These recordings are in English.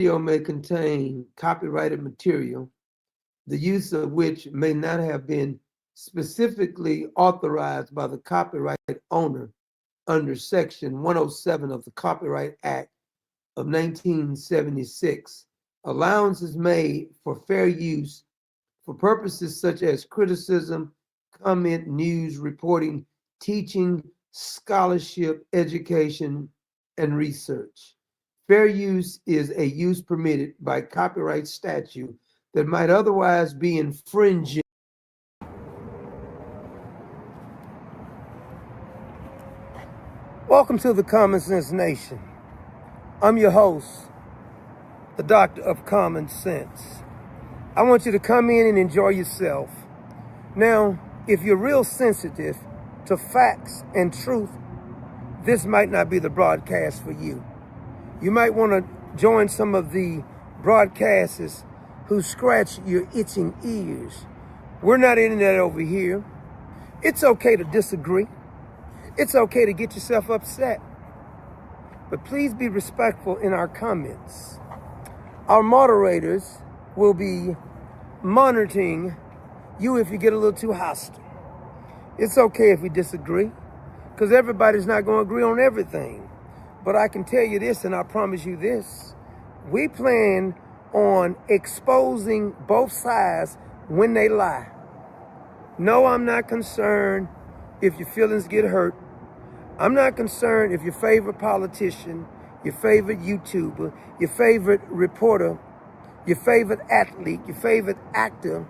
Video may contain copyrighted material, the use of which may not have been specifically authorized by the copyright owner under Section 107 of the Copyright Act of 1976. Allowance is made for fair use for purposes such as criticism, comment, news, reporting, teaching, scholarship, education, and research. Fair use is a use permitted by copyright statute that might otherwise be infringing. Welcome to the Common Sense Nation. I'm your host, the Doctor of Common Sense. I want you to come in and enjoy yourself. Now, if you're real sensitive to facts and truth, this might not be the broadcast for you. You might want to join some of the broadcasters who scratch your itching ears. We're not in that over here. It's okay to disagree. It's okay to get yourself upset. But please be respectful in our comments. Our moderators will be monitoring you if you get a little too hostile. It's okay if we disagree, because everybody's not going to agree on everything. But I can tell you this, and I promise you this. We plan on exposing both sides when they lie. No, I'm not concerned if your feelings get hurt. I'm not concerned if your favorite politician, your favorite YouTuber, your favorite reporter, your favorite athlete, your favorite actor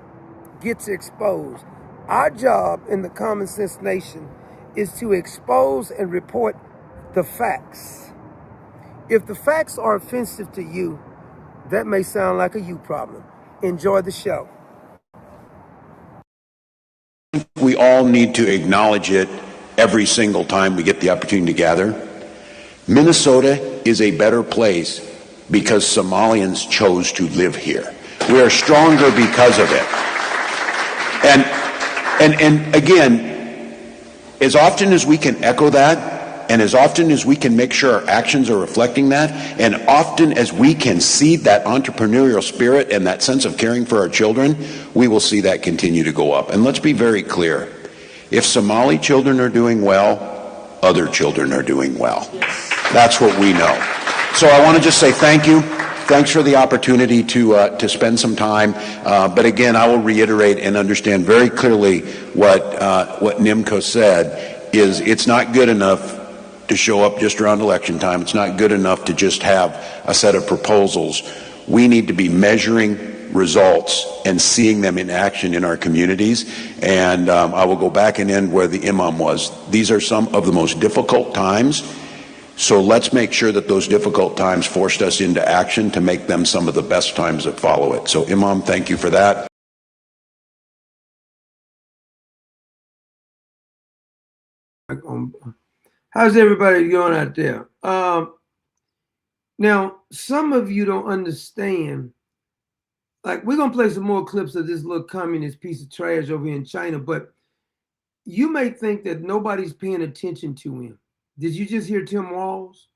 gets exposed. Our job in the Common Sense Nation is to expose and report the facts. If the facts are offensive to you, that may sound like a you problem. Enjoy the show. We all need to acknowledge it every single time we get the opportunity to gather. Minnesota is a better place because Somalians chose to live here. We are stronger because of it. And again, as often as we can echo that, and as often as we can make sure our actions are reflecting that, and often as we can seed that entrepreneurial spirit and that sense of caring for our children, we will see that continue to go up. And let's be very clear. If Somali children are doing well, other children are doing well. That's what we know. So I want to just say thank you. Thanks for the opportunity to spend some time. But again, I will reiterate and understand very clearly what Nimco said is it's not good enough to show up just around election time. It's not good enough to just have a set of proposals. We need to be measuring results and seeing them in action in our communities. And I will go back and end where the imam was. These are some of the most difficult times. So let's make sure that those difficult times forced us into action to make them some of the best times that follow it. So Imam, thank you for that. How's everybody going out there? Now, some of you don't understand. Like, we're going to play some more clips of this little communist piece of trash over here in China, but you may think that nobody's paying attention to him. Did you just hear Tim Walz?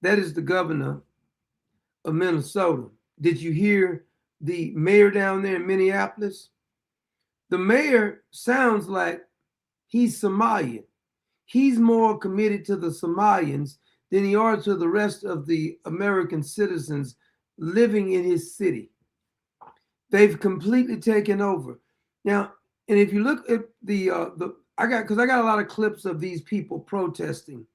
That is the governor of Minnesota. Did you hear the mayor down there in Minneapolis? The mayor sounds like he's Somalian. He's more committed to the Somalians than he are to the rest of the American citizens living in his city. They've completely taken over. Now, and if you look at I got a lot of clips of these people protesting.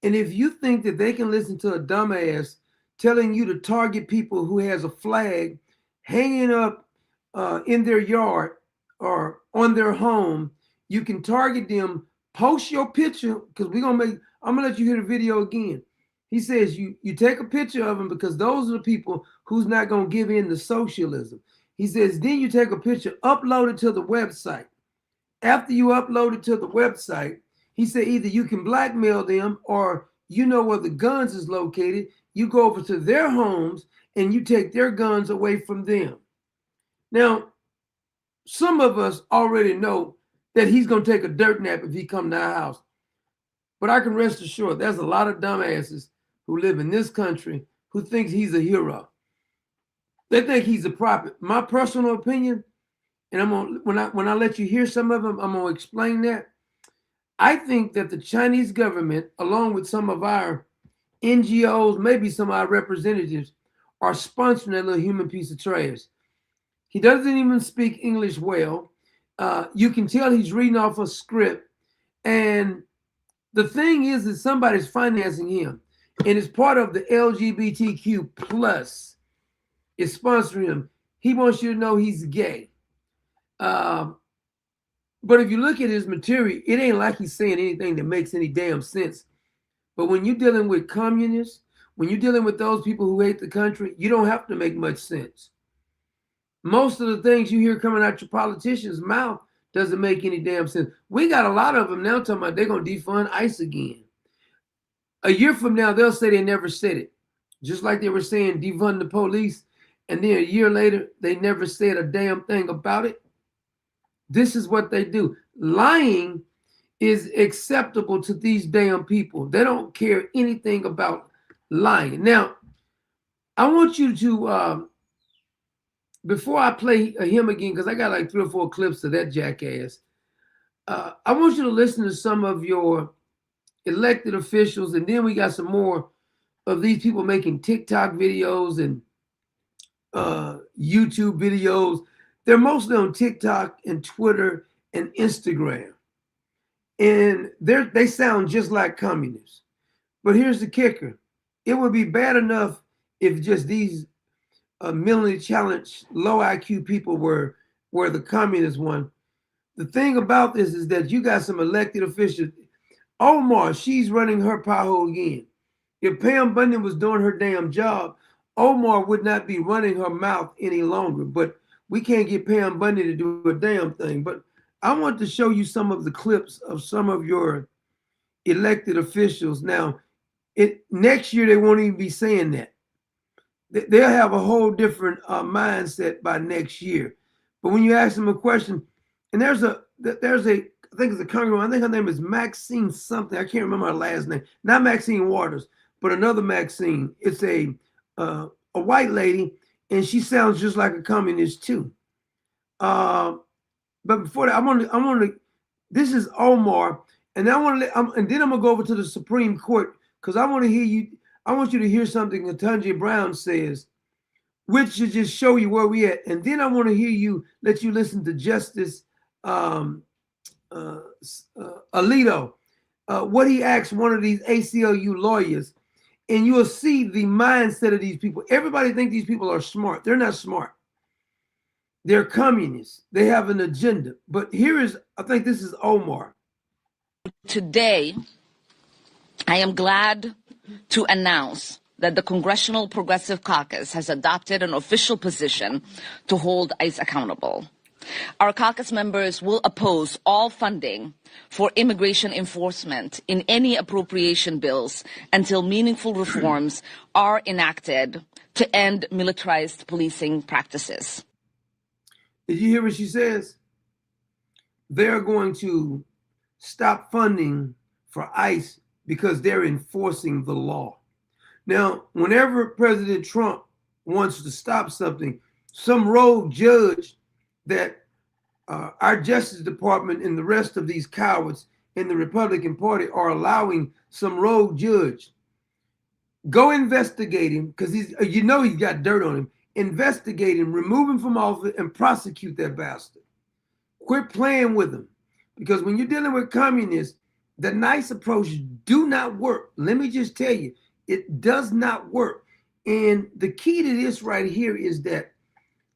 And if you think that they can listen to a dumbass telling you to target people who has a flag hanging up in their yard or on their home, you can target them. Post your picture, because I'm gonna let you hear the video again. He says you take a picture of them because those are the people who's not gonna give in to socialism. He says then you take a picture, upload it to the website. After you upload it to the website, he said either you can blackmail them or you know where the guns is located. You go over to their homes and you take their guns away from them. Now, some of us already know that he's going to take a dirt nap if he come to our house. But I can rest assured there's a lot of dumbasses who live in this country who thinks he's a hero. They think he's a prophet. My personal opinion, and when I let you hear some of them, I'm gonna explain that. I think that the Chinese government, along with some of our NGOs, maybe some of our representatives, are sponsoring that little human piece of trash. He doesn't even speak English well. You can tell he's reading off a script. And the thing is that somebody's financing him. And it's part of the LGBTQ plus is sponsoring him. He wants you to know he's gay. But if you look at his material, it ain't like he's saying anything that makes any damn sense. But when you're dealing with communists, when you're dealing with those people who hate the country, you don't have to make much sense. Most of the things you hear coming out your politicians' mouth doesn't make any damn sense. We got a lot of them now talking about they're going to defund ICE again. A year from now, they'll say they never said it. Just like they were saying defund the police. And then a year later, they never said a damn thing about it. This is what they do. Lying is acceptable to these damn people. They don't care anything about lying. Now, I want you to, before I play him again, because I got like 3 or 4 clips of that jackass, I want you to listen to some of your elected officials, and then we got some more of these people making TikTok videos and YouTube videos. They're mostly on TikTok and Twitter and Instagram. And they sound just like communists. But here's the kicker. It would be bad enough if just these mentally challenged, low IQ people were the communist one. The thing about this is that you got some elected officials. Omar, she's running her power again. If Pam Bundy was doing her damn job, Omar would not be running her mouth any longer. But we can't get Pam Bundy to do a damn thing. But I want to show you some of the clips of some of your elected officials. Now, next year they won't even be saying that. They'll have a whole different mindset by next year. But when you ask them a question, and there's a I think it's a congresswoman. I think her name is Maxine something. I can't remember her last name. Not Maxine Waters, but another Maxine. It's a white lady, and she sounds just like a communist too. But before that, I want to. This is Omar, and and then I'm gonna go over to the Supreme Court because I want to hear you. I want you to hear something Ketanji Brown says, which should just show you where we at. And then I want to hear you, let you listen to Justice Alito, what he asked one of these ACLU lawyers, and you will see the mindset of these people. Everybody thinks these people are smart. They're not smart. They're communists. They have an agenda. But I think this is Omar. Today, I am glad to announce that the Congressional Progressive Caucus has adopted an official position to hold ICE accountable. Our caucus members will oppose all funding for immigration enforcement in any appropriation bills until meaningful reforms are enacted to end militarized policing practices. Did you hear what she says? They're going to stop funding for ICE because they're enforcing the law. Now, whenever President Trump wants to stop something, some rogue judge that our Justice Department and the rest of these cowards in the Republican Party are allowing some rogue judge, go investigate him because he's got dirt on him. Investigate him, remove him from office, and prosecute that bastard. Quit playing with him, because when you're dealing with communists, the nice approach do not work. Let me just tell you, it does not work. And the key to this right here is that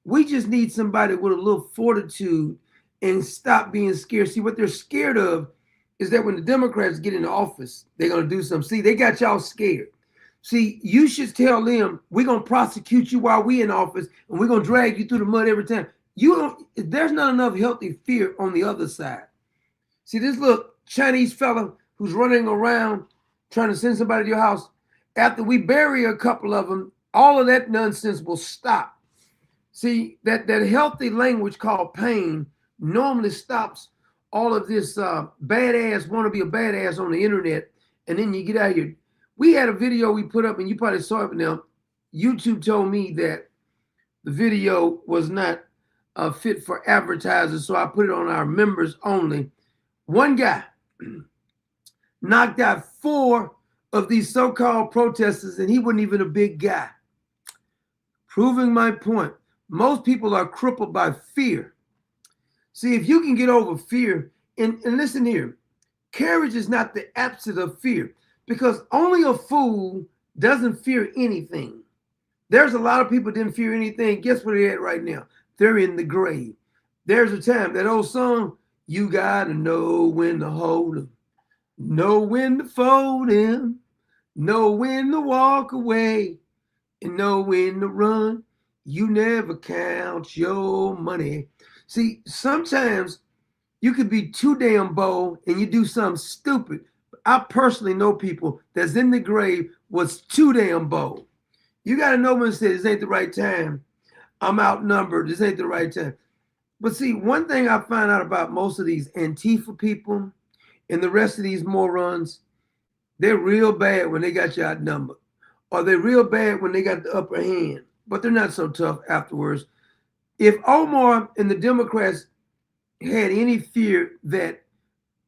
we just need somebody with a little fortitude and stop being scared. See, what they're scared of is that when the Democrats get into office, they're going to do something. See, they got y'all scared. See, you should tell them, we're going to prosecute you while we're in office, and we're going to drag you through the mud every time. There's not enough healthy fear on the other side. See, this little Chinese fella who's running around trying to send somebody to your house, after we bury a couple of them, all of that nonsense will stop. See, that healthy language called pain normally stops all of this badass, want to be a badass on the internet, and then you get out here. We had a video we put up, and you probably saw it now. YouTube told me that the video was not fit for advertisers, so I put it on our members only. One guy knocked out 4 of these so-called protesters, and he wasn't even a big guy. Proving my point, most people are crippled by fear. See, if you can get over fear, and listen here, courage is not the absence of fear, because only a fool doesn't fear anything. There's a lot of people didn't fear anything. Guess where they're at right now? They're in the grave. There's a time, that old song, you gotta know when to hold 'em, know when to fold 'em, know when to walk away, and know when to run. You never count your money. See, sometimes you could be too damn bold and you do something stupid. I personally know people that's in the grave was too damn bold. You got to know when to say, this ain't the right time. I'm outnumbered. This ain't the right time. But see, one thing I find out about most of these Antifa people and the rest of these morons, they're real bad when they got you outnumbered. Or they're real bad when they got the upper hand. But they're not so tough afterwards. If Omar and the Democrats had any fear that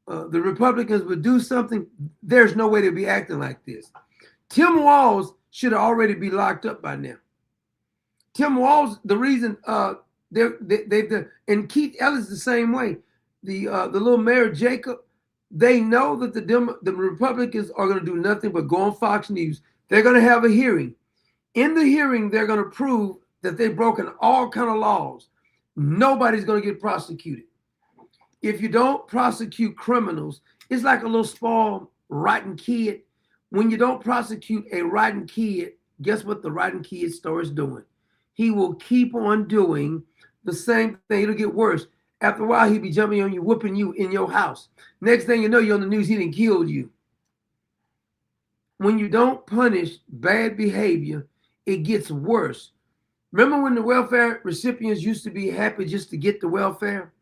the Republicans would do something, there's no way they'd be acting like this. Tim Walz should already be locked up by now. Tim Walz, the reason and Keith Ellis the same way. The little mayor Jacob, they know that the Republicans are going to do nothing but go on Fox News. They're going to have a hearing. In the hearing, they're going to prove that they've broken all kind of laws. Nobody's going to get prosecuted. If you don't prosecute criminals, it's like a little small rotten kid. When you don't prosecute a rotten kid, guess what the rotten kid starts doing? He will keep on doing the same thing. It'll get worse. After a while, he'll be jumping on you, whooping you in your house. Next thing you know, you're on the news, he done killed you. When you don't punish bad behavior, it gets worse. Remember when the welfare recipients used to be happy just to get the welfare?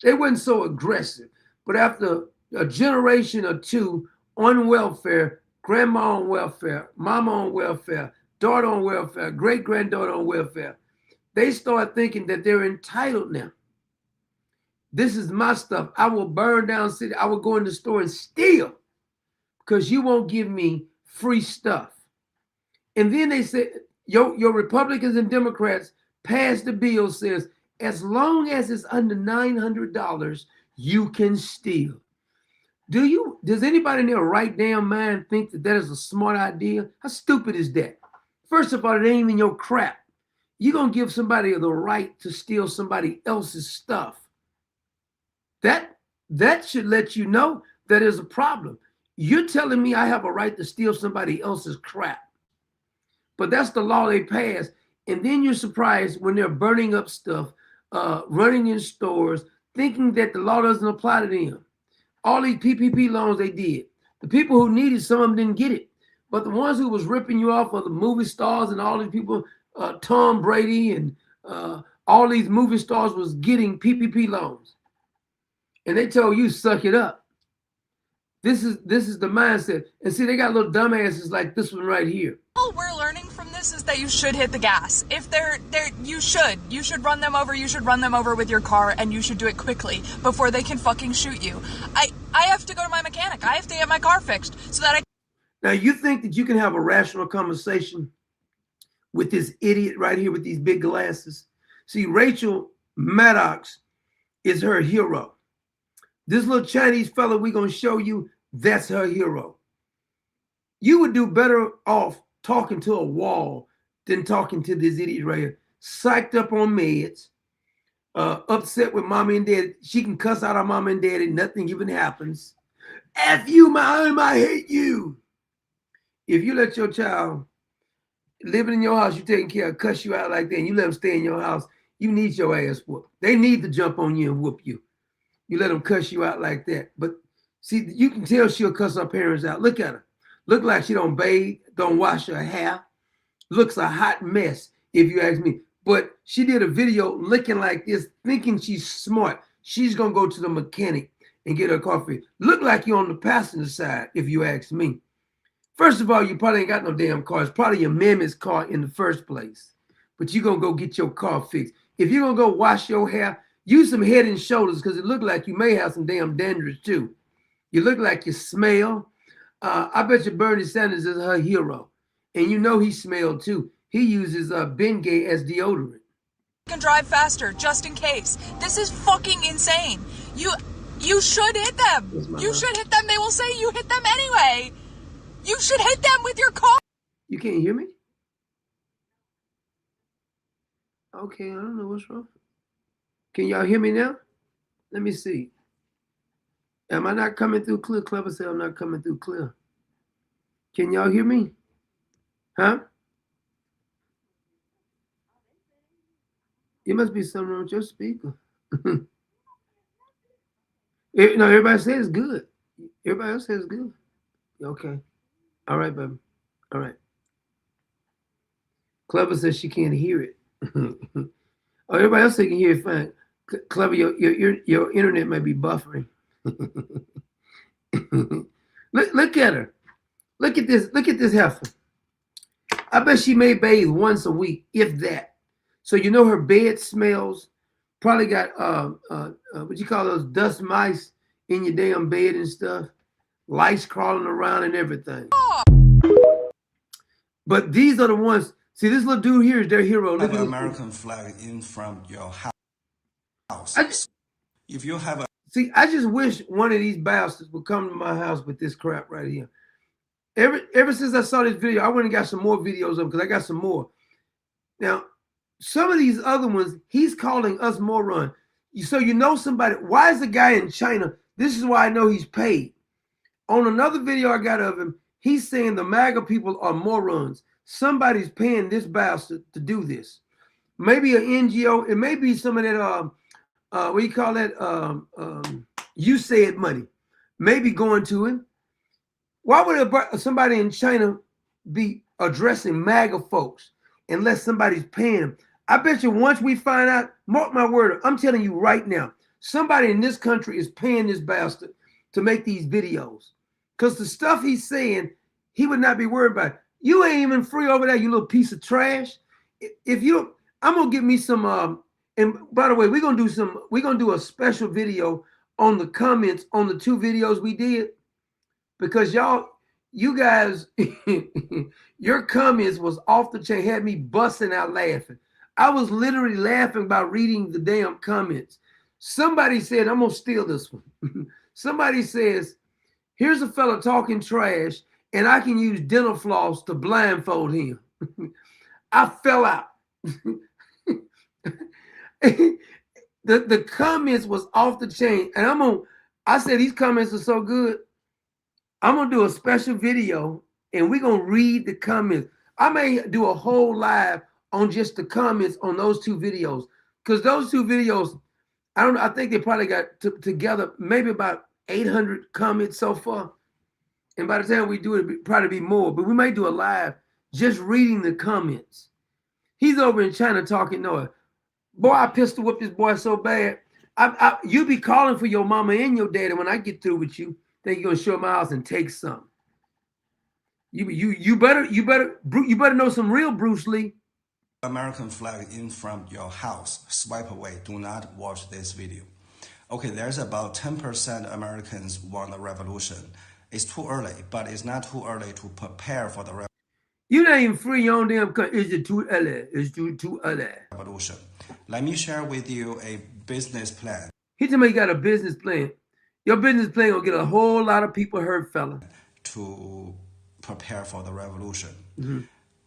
They weren't so aggressive. But after a generation or two on welfare, grandma on welfare, mama on welfare, daughter on welfare, great-granddaughter on welfare, they start thinking that they're entitled now. This is my stuff. I will burn down city. I will go in the store and steal because you won't give me free stuff. And then they say, your Republicans and Democrats passed the bill says, as long as it's under $900, you can steal. Does anybody in their right damn mind think that that is a smart idea? How stupid is that? First of all, it ain't even your crap. You're going to give somebody the right to steal somebody else's stuff. That should let you know that there's a problem. You're telling me I have a right to steal somebody else's crap. But that's the law they passed. And then you're surprised when they're burning up stuff, running in stores, thinking that the law doesn't apply to them. All these PPP loans they did. The people who needed, some of them didn't get it. But the ones who was ripping you off are the movie stars and all these people, Tom Brady and all these movie stars was getting PPP loans. And they told you, suck it up. This is the mindset. And see, they got little dumbasses like this one right here. All we're learning from this is that you should hit the gas. If you should run them over. You should run them over with your car, and you should do it quickly before they can fucking shoot you. I have to go to my mechanic. I have to get my car fixed so that I. Now you think that you can have a rational conversation with this idiot right here with these big glasses? See, Rachel Maddox is her hero. This little Chinese fella we're gonna show you, that's her hero. You would do better off talking to a wall than talking to this idiot right here. Psyched up on meds, upset with mommy and daddy. She can cuss out her mama and daddy, nothing even happens. F you, mom, I hate you. If you let your child living in your house, you taking care of, cuss you out like that, and you let them stay in your house, you need your ass whooped. They need to jump on you and whoop you. You let them cuss you out like that. But see, you can tell she'll cuss her parents out. Look at her. Look like she don't bathe, don't wash her hair. Looks a hot mess, if you ask me. But she did a video looking like this, thinking she's smart. She's going to go to the mechanic and get her coffee. Look like you're on the passenger side, if you ask me. First of all, you probably ain't got no damn car. It's probably your mammy's car in the first place. But you're going to go get your car fixed. If you're going to go wash your hair, use some Head and Shoulders because it look like you may have some damn dandruff too. You look like you smell. I bet you Bernie Sanders is her hero. And you know he smelled too. He uses Bengay as deodorant. Can drive faster just in case. This is fucking insane. You should hit them. You should hit them. They will say you hit them anyway. You should hit them with your car. You can't hear me? Okay, I don't know what's wrong. Can y'all hear me now? Let me see. Am I not coming through clear? Clever say I'm not coming through clear. Can y'all hear me? Huh? It must be something wrong with your speaker. No, everybody says good. Everybody else says good. Okay. All right, baby. All right. Clever says she can't hear it. Oh, everybody else can hear it fine. Clever, your internet might be buffering. Look at her. Look at this. Look at this heifer. I bet she may bathe once a week, if that. So you know her bed smells. Probably got what you call those dust mice in your damn bed and stuff. Lice crawling around and everything. But these are the ones. See, this little dude here is their hero. Look Have at an this. American flag in front of your house. If you have a See, I just wish one of these bastards would come to my house with this crap right here. Ever since I saw this video, I went and got some more videos of because I got some more. Now, some of these other ones, he's calling us moron. So you know somebody. Why is the guy in China? This is why I know he's paid. On another video I got of him, he's saying the MAGA people are morons. Somebody's paying this bastard to do this. Maybe an NGO. It may be some of that, what do you call that? You said money. Maybe going to him. Why would somebody in China be addressing MAGA folks unless somebody's paying them? I bet you once we find out, mark my word, I'm telling you right now, somebody in this country is paying this bastard to make these videos. Because the stuff he's saying, he would not be worried about. You ain't even free over there, you little piece of trash. If you, I'm gonna give me some. And by the way, we're gonna do a special video on the comments on the 2 videos we did, because you guys, your comments was off the chain, had me busting out laughing. I was literally laughing by reading the damn comments. Somebody said, I'm gonna steal this one. Somebody says, here's a fella talking trash, and I can use dental floss to blindfold him. I fell out. The comments was off the chain, and I said these comments are so good. I'm gonna do a special video, and we're gonna read the comments. I may do a whole live on just the comments on those 2 videos, because those 2 videos, I don't know. I think they probably got together maybe about 800 comments so far, and by the time we do it, it'll probably be more. But we might do a live just reading the comments. He's over in China talking noise. Boy, I pistol whipped this boy so bad. You be calling for your mama and your daddy when I get through with you. Then you're gonna show my house and take some. You better know some real Bruce Lee. American flag in front of your house, swipe away. Do not watch this video. Okay, there's about 10% Americans want a revolution. It's too early, but it's not too early to prepare for the You not even free your own damn country. Is it too early? It's too early. revolution. Let me share with you a business plan. He told me you got a business plan. Your business plan will get a whole lot of people hurt, fella. To prepare for the revolution.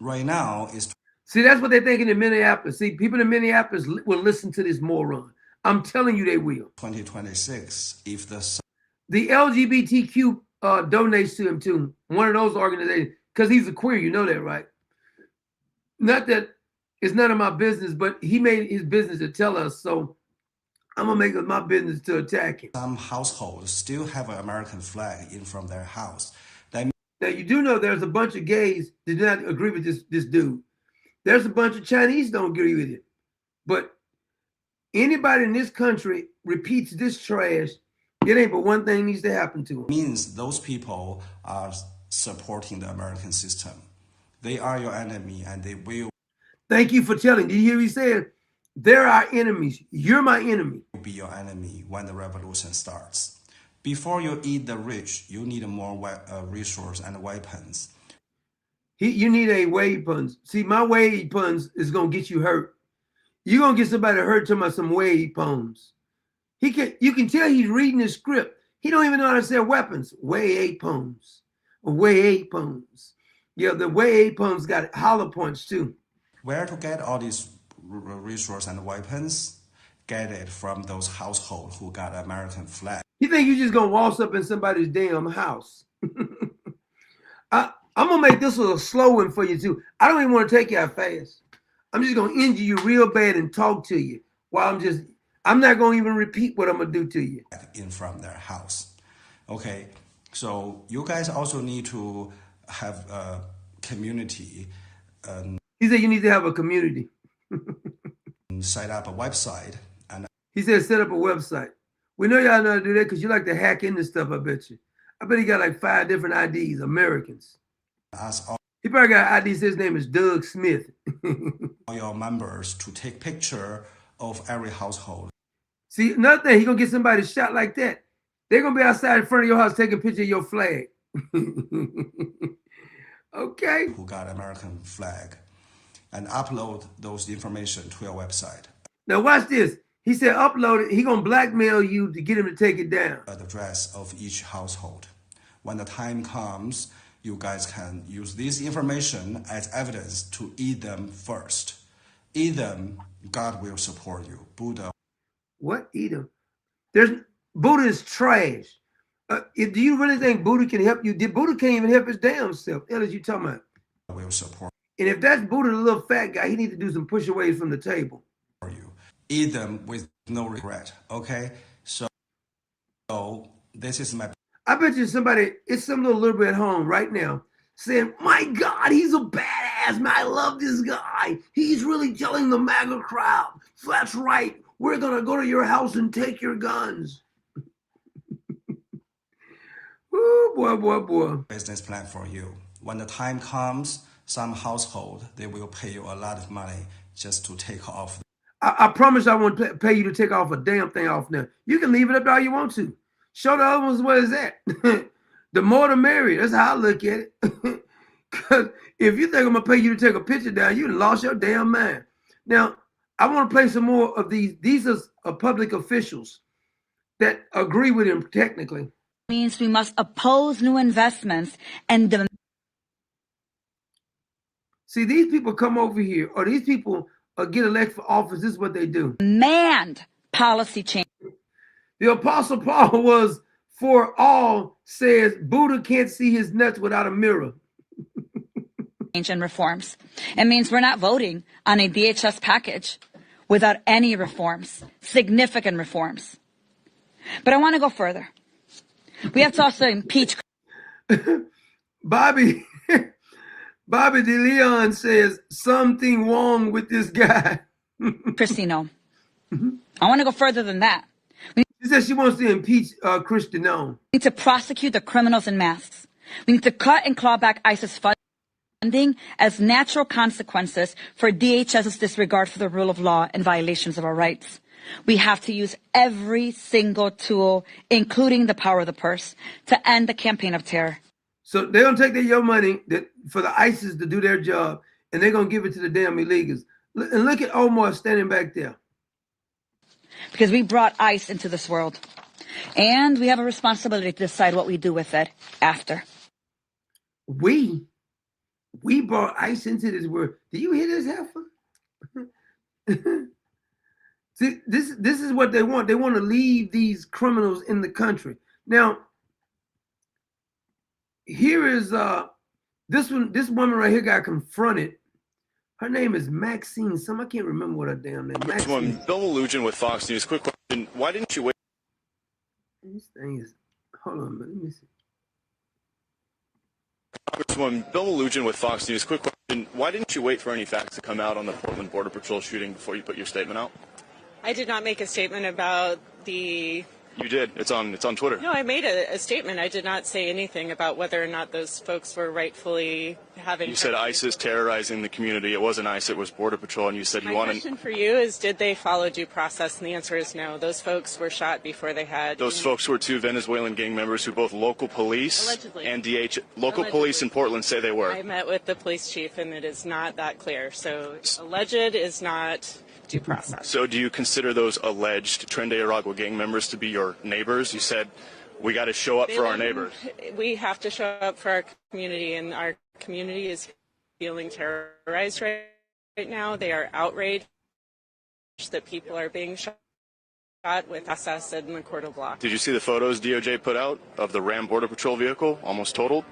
Right now is See, that's what they're thinking in Minneapolis. See, people in Minneapolis will listen to this moron. I'm telling you they will. 2026. If The LGBTQ donates to him too. One of those organizations, because he's a queer, you know that, right? Not that it's none of my business, but he made his business to tell us, so I'm gonna make it my business to attack him. some households still have an American flag in front of their house, Now you do know there's a bunch of gays that do not agree with this dude. There's a bunch of Chinese don't agree with it. But anybody in this country repeats this trash, it ain't but one thing needs to happen to them. means those people are supporting the American system. They are your enemy and they will Thank you for telling. Did you hear what he said? They're our enemies. You're my enemy. be your enemy when the revolution starts. Before you eat the rich, you need more resources and weapons. You need a weapons. See, my weapons is gonna get you hurt. You're gonna get somebody hurt talking about some weapons. You can tell he's reading the script. He don't even know how to say weapons. Weapons. Weapons. Yeah, the weapons got hollow points too. Where to get all these resources and weapons? Get it from those households who got American flag. You think you're just gonna waltz up in somebody's damn house? I'm gonna make this a slow one for you too. I don't even want to take you out fast. I'm just gonna injure you real bad and talk to you while I'm not gonna even repeat what I'm gonna do to you. In from their house. Okay, so you guys also need to have a community. He said you need to have a community. Set up a website and He said set up a website. We know y'all know how to do that because you like to hack into stuff, I bet you. I bet he got like 5 different IDs, Americans. ask all He probably got an ID, his name is Doug Smith. your members to take picture of every household. See, another thing, he gonna get somebody shot like that. They're gonna be outside in front of your house taking a picture of your flag. Okay. Who got American flag and upload those information to your website. Now watch this. He said upload it. He gonna blackmail you to get him to take it down. The address of each household. When the time comes, you guys can use this information as evidence to eat them first. Eat them, God will support you. Buddha. What? Eat him. Buddha is trash. Do you really think Buddha can help you? Buddha can't even help his damn self. What is you talking about? Will support And if that's Buddha, the little fat guy, he needs to do some push-aways from the table. you. Eat them with no regret. Okay? So this is my I bet you it's some little liberal at home right now saying, my God, he's a badass, man. I love this guy. He's really telling the MAGA crowd, that's right. We're going to go to your house and take your guns. Ooh, boy. business plan for you. When the time comes, some household, they will pay you a lot of money just to take off. I promise I won't pay you to take off a damn thing off now. You can leave it up all you want to. Show the other ones what it's at. The more the merrier. That's how I look at it. Because if you think I'm going to pay you to take a picture down, you lost your damn mind. Now, I want to play some more of these. These are public officials that agree with him technically. Means we must oppose new investments and demand. See, these people come over here, or these people get elected for office. This is what they do. Policy change. The Apostle Paul was for all, says Buddha can't see his nuts without a mirror. And reforms. It means we're not voting on a DHS package without any reforms, significant reforms. But I want to go further. We have to also impeach. Bobby De Leon says something wrong with this guy. Christino. I want to go further than that. She says she wants to impeach Christino. We need to prosecute the criminals in masks. We need to cut and claw back ISIS funding as natural consequences for DHS's disregard for the rule of law and violations of our rights. We have to use every single tool, including the power of the purse, to end the campaign of terror. So they're going to take your money for the ISIS to do their job, and they're going to give it to the damn illegals. And look at Omar standing back there. Because we brought ICE into this world. And we have a responsibility to decide what we do with it after. We brought ICE into this world. Do you hear this, heifer? See, this is what they want. They want to leave these criminals in the country. Now, here is this woman right here got confronted. Her name is Maxine. I can't remember what her damn name is. Maxine. Bill Melugin with Fox News. Quick question. Why didn't you wait? This thing is, hold on a minute. Let me see. Congresswoman Bill Melugin with Fox News. Quick question. Why didn't you wait for any facts to come out on the Portland Border Patrol shooting before you put your statement out? I did not make a statement about the You did. It's on Twitter. No, I made a statement. I did not say anything about whether or not those folks were rightfully having. You said ISIS terrorizing the community. It wasn't ICE. It was Border Patrol. And you said you My wanted. question for you is, did they follow due process? And the answer is no. Those folks were shot before they had. Those folks were two Venezuelan gang members who both local police Allegedly. and local Allegedly. police in Portland say they were. I met with the police chief, and it is not that clear. So alleged is not due process. So do you consider those alleged Tren de Aragua gang members to be your neighbors? You said we got to show up for our neighbors. We have to show up for our community, and our community is feeling terrorized right now. They are outraged that people are being shot with SS in the Court of Law. Did you see the photos DOJ put out of the Ram Border Patrol vehicle, almost totaled?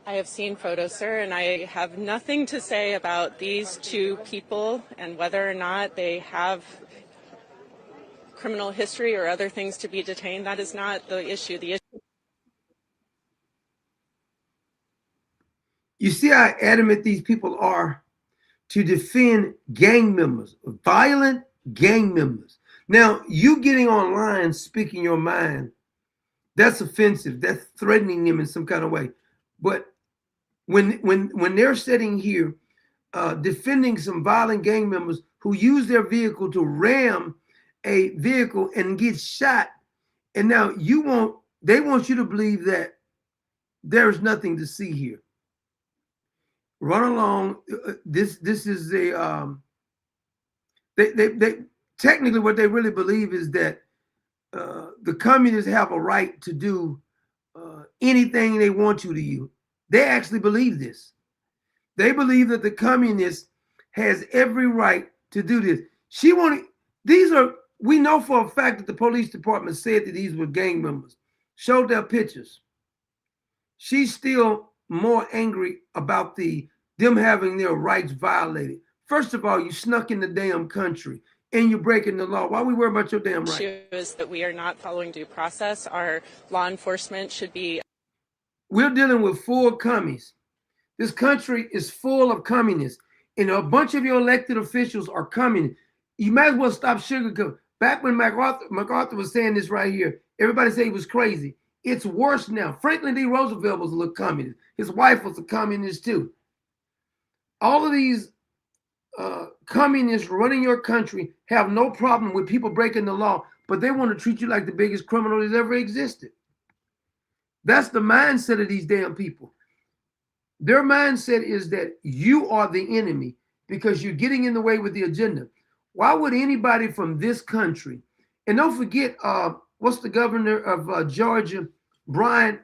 I have seen photos, sir, and I have nothing to say about these two people and whether or not they have criminal history or other things to be detained. That is not the issue. The issue. You see how adamant these people are to defend gang members, violent gang members. Now, you getting online speaking your mind, that's offensive. That's threatening them in some kind of way. But when they're sitting here defending some violent gang members who use their vehicle to ram a vehicle and get shot, and now they want you to believe that there's nothing to see here. Run along. This is a they technically what they really believe is that the communists have a right to do anything they want to you. They actually believe this. They believe that the communist has every right to do this. We know for a fact that the police department said that these were gang members, showed their pictures. She's still more angry about them having their rights violated. First of all, you snuck in the damn country and you're breaking the law. Why are we worried about your damn rights? The issue is that we are not following due process. Our law enforcement should be. We're dealing with full commies. This country is full of communists, and a bunch of your elected officials are communists. You might as well stop sugarcoating. Back when MacArthur was saying this right here, everybody said he was crazy. It's worse now. Franklin D. Roosevelt was a little communist. His wife was a communist too. All of these communists running your country have no problem with people breaking the law, but they want to treat you like the biggest criminal that's ever existed. That's the mindset of these damn people. Their mindset is that you are the enemy because you're getting in the way with the agenda. Why would anybody from this country, and don't forget, what's the governor of Georgia, Brian,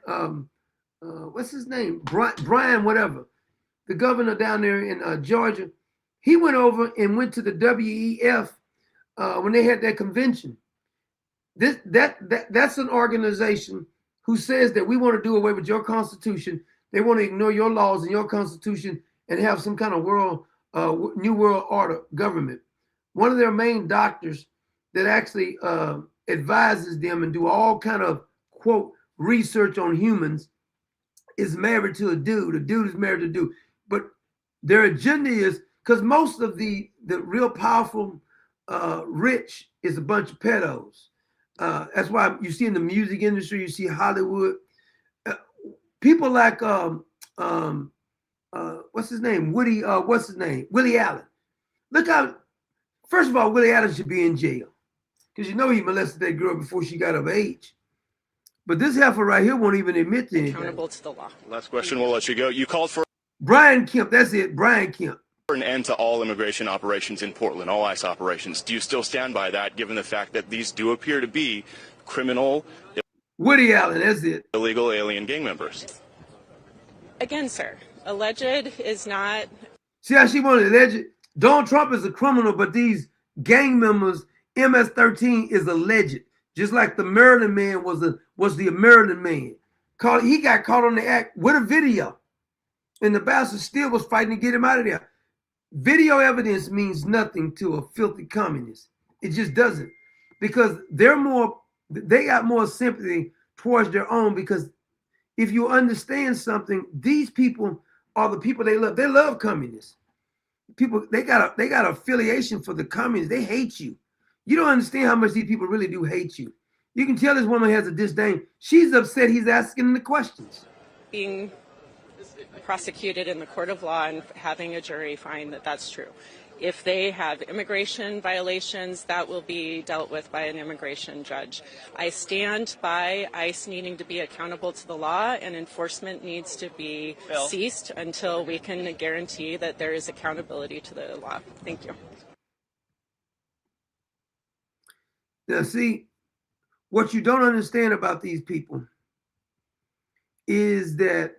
what's his name? Brian, whatever. The governor down there in Georgia, he went over and went to the WEF when they had their convention. That's an organization who says that we want to do away with your constitution. They want to ignore your laws and your constitution and have some kind of new world order government. One of their main doctors that actually advises them and do all kind of, quote, research on humans is married to a dude. A dude is married to a dude. But their agenda is, because most of the real powerful rich is a bunch of pedos. That's why you see in the music industry, you see Hollywood, people like what's his name? Willie Allen. Look how, first of all, Willie Allen should be in jail because you know he molested that girl before she got of age. But this heifer right here won't even admit to anything. Accountable to the law. Last question, we'll let you go. You called for Brian Kemp, that's it, Brian Kemp. an end to all immigration operations in Portland, all ICE operations. Do you still stand by that, given the fact that these do appear to be criminal, Woody Allen, that's it. illegal alien gang members? Again, sir, alleged is not. See how she wanted alleged? Donald Trump is a criminal, but these gang members, MS-13 is alleged. Just like the Maryland man was the Maryland man. He got caught on the act with a video. And the bastard still was fighting to get him out of there. Video evidence means nothing to a filthy communist. It just doesn't. Because they got more sympathy towards their own, because if you understand something, these people are the people they love. They love communists. People, they got affiliation for the communists. They hate you. You don't understand how much these people really do hate you. You can tell this woman has a disdain. She's upset he's asking the questions. Being prosecuted in the court of law and having a jury find that that's true. If they have immigration violations, that will be dealt with by an immigration judge. I stand by ICE needing to be accountable to the law, and enforcement needs to be ceased until we can guarantee that there is accountability to the law. Thank you. Now, see, what you don't understand about these people is that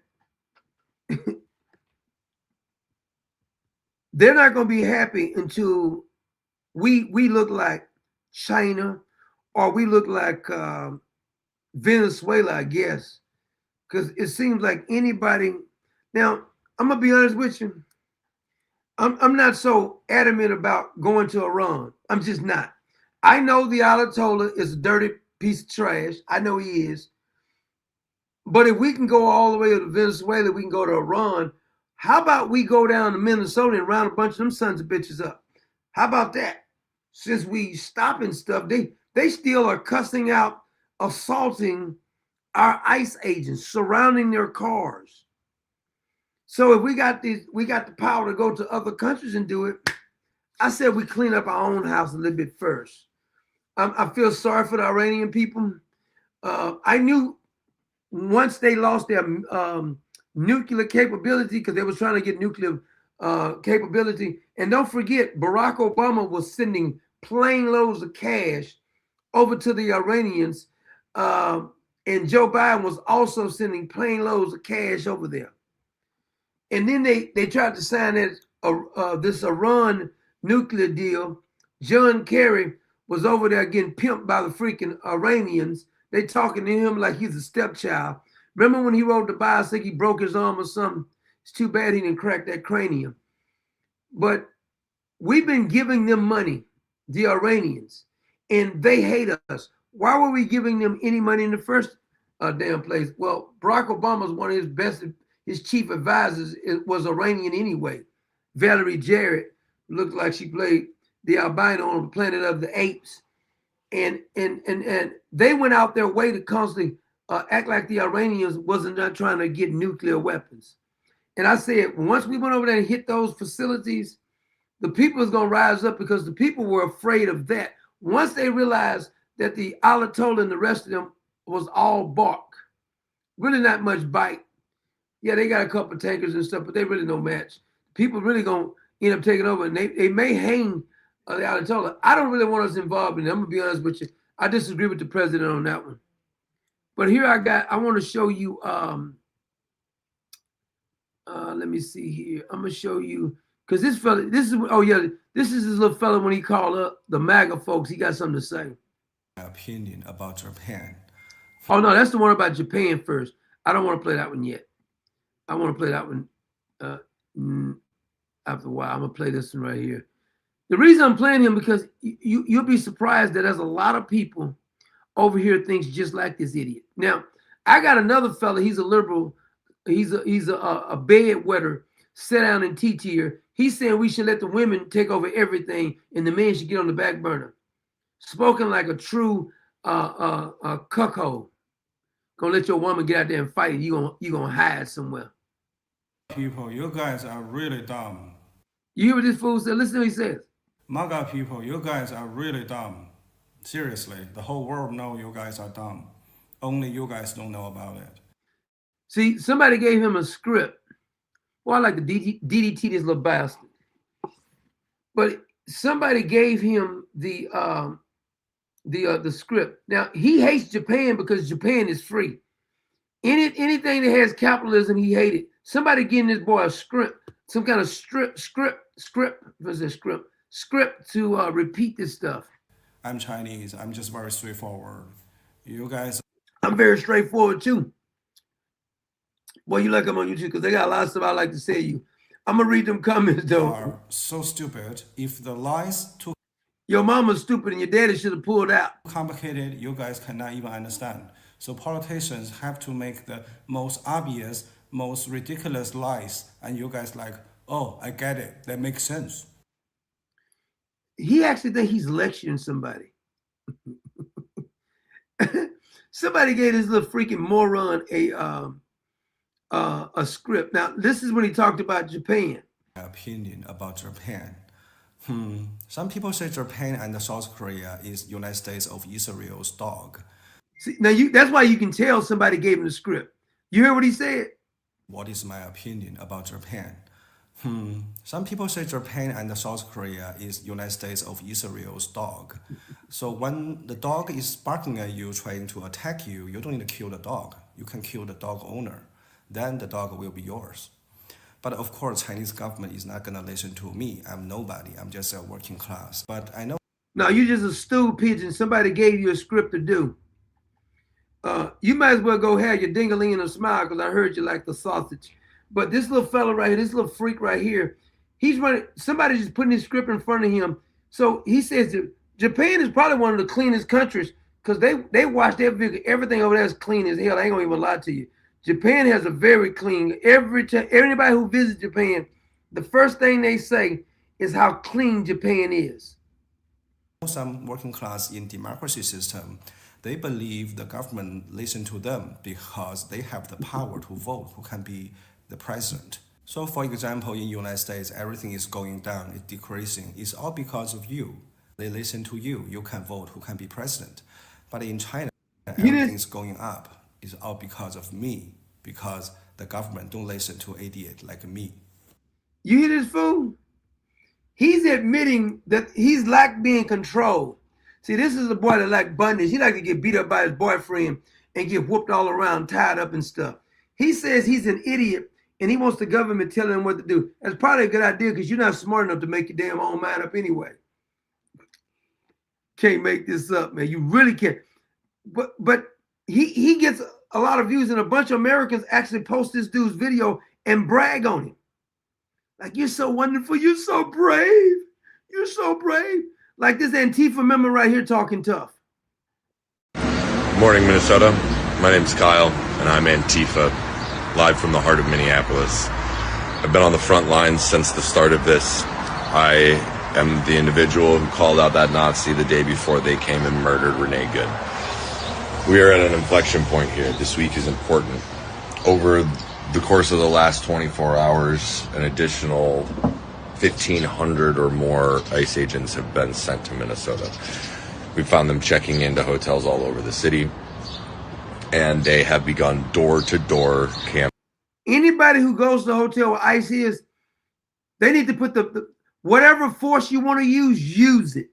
they're not going to be happy until we look like China or we look like Venezuela, I guess, because it seems like anybody. Now, I'm gonna be honest with you. I'm not so adamant about going to Iran. I'm just not. I know the Ayatollah is a dirty piece of trash. I know he is. But if we can go all the way to Venezuela, we can go to Iran. How about we go down to Minnesota and round a bunch of them sons of bitches up? How about that? Since we stopping stuff, they still are cussing out, assaulting our ICE agents, surrounding their cars. So if we got the power to go to other countries and do it, I said we clean up our own house a little bit first. I feel sorry for the Iranian people. I knew once they lost their nuclear capability, because they was trying to get nuclear capability. And don't forget, Barack Obama was sending plane loads of cash over to the Iranians. And Joe Biden was also sending plane loads of cash over there. And then they tried to sign this Iran nuclear deal. John Kerry was over there getting pimped by the freaking Iranians. They talking to him like he's a stepchild. Remember when he rode the bike, I think he broke his arm or something? It's too bad he didn't crack that cranium. But we've been giving them money, the Iranians, and they hate us. Why were we giving them any money in the first damn place? Well, Barack Obama's one of his chief advisors was Iranian anyway. Valerie Jarrett looked like she played the albino on the Planet of the Apes. And they went out their way to constantly act like the Iranians wasn't not trying to get nuclear weapons. And I said, once we went over there and hit those facilities, the people is going to rise up, because the people were afraid of that. Once they realized that the Ayatollah and the rest of them was all bark, really not much bite. Yeah, they got a couple of tankers and stuff, but they really no match. People really going to end up taking over, and they may hang the Ayatollah. I don't really want us involved in it. I'm going to be honest with you. I disagree with the president on that one. But here I want to show you, let me see here. I'm going to show you, because this fella, this is this little fella when he called up the MAGA folks. He got something to say. My opinion about Japan. Oh, no, that's the one about Japan first. I don't want to play that one yet. I want to play that one after a while. I'm going to play this one right here. The reason I'm playing him, because you'll be surprised that there's a lot of people over here thinks just like this idiot. Now, I got another fella. He's a liberal. He's a bedwetter, sit down in T-tier. He's saying we should let the women take over everything and the men should get on the back burner. Spoken like a true cuckold. Gonna let your woman get out there and fight. You gonna hide somewhere. People, you guys are really dumb. You hear what this fool said? Listen to what he says. MAGA people, you guys are really dumb. Seriously, the whole world knows you guys are dumb. Only you guys don't know about it. See, somebody gave him a script. Well, I like to DDT this little bastard. But somebody gave him the script. Now, he hates Japan because Japan is free. Anything that has capitalism, he hated. Somebody giving this boy a script, some kind of script to repeat this stuff. I'm Chinese. I'm just very straightforward. You guys. I'm very straightforward too. Boy, you like them on YouTube because they got a lot of stuff I like to say to you. I'm gonna read them comments though. Are so stupid. If the lies too your mama's stupid and your daddy should have pulled out. Complicated, you guys cannot even understand. So politicians have to make the most obvious, most ridiculous lies, and you guys like, oh, I get it. That makes sense. He actually thinks he's lecturing somebody. Somebody gave this little freaking moron a script. Now, this is when he talked about Japan. My opinion about Japan. Some people say Japan and South Korea is United States of Israel's dog. See, now that's why you can tell somebody gave him the script. You hear what he said? What is my opinion about Japan? Some people say Japan and South Korea is United States of Israel's dog. So when the dog is barking at you, trying to attack you, you don't need to kill the dog. You can kill the dog owner. Then the dog will be yours. But of course, Chinese government is not gonna listen to me. I'm nobody. I'm just a working class. But I know. No, you just a stool pigeon. Somebody gave you a script to do. You might as well go have your ding-a-ling and a smile because I heard you like the sausage. But this little fella right here, this little freak right here, he's running. Somebody just putting his script in front of him. So he says that Japan is probably one of the cleanest countries because they wash their vehicle. Everything over there is clean as hell. I ain't gonna even lie to you. Japan has a very clean. Anybody who visits Japan, the first thing they say is how clean Japan is. Some working class in democracy system, they believe the government listen to them because they have the power to vote who can be the president. So for example, in the United States, everything is going down, it's decreasing. It's all because of you. They listen to you. You can vote who can be president. But in China, everything is going up. It's all because of me, because the government don't listen to idiot like me. You hear this fool? He's admitting that he's like being controlled. See, this is a boy that like bondage. He like to get beat up by his boyfriend and get whooped all around, tied up and stuff. He says he's an idiot and he wants the government telling him what to do. That's probably a good idea because you're not smart enough to make your damn own mind up anyway. Can't make this up, man. You really can't. But he gets a lot of views and a bunch of Americans actually post this dude's video and brag on him. Like, you're so wonderful. You're so brave. You're so brave. Like this Antifa member right here talking tough. Morning, Minnesota. My name's Kyle, and I'm Antifa, live from the heart of Minneapolis. I've been on the front lines since the start of this. I am the individual who called out that Nazi the day before they came and murdered Renee Good. We are at an inflection point here. This week is important. Over the course of the last 24 hours, an additional 1,500 or more ICE agents have been sent to Minnesota. We found them checking into hotels all over the city, and they have begun door-to-door campaigns. Anybody who goes to the hotel where ICE is, they need to put the whatever force you want to use it.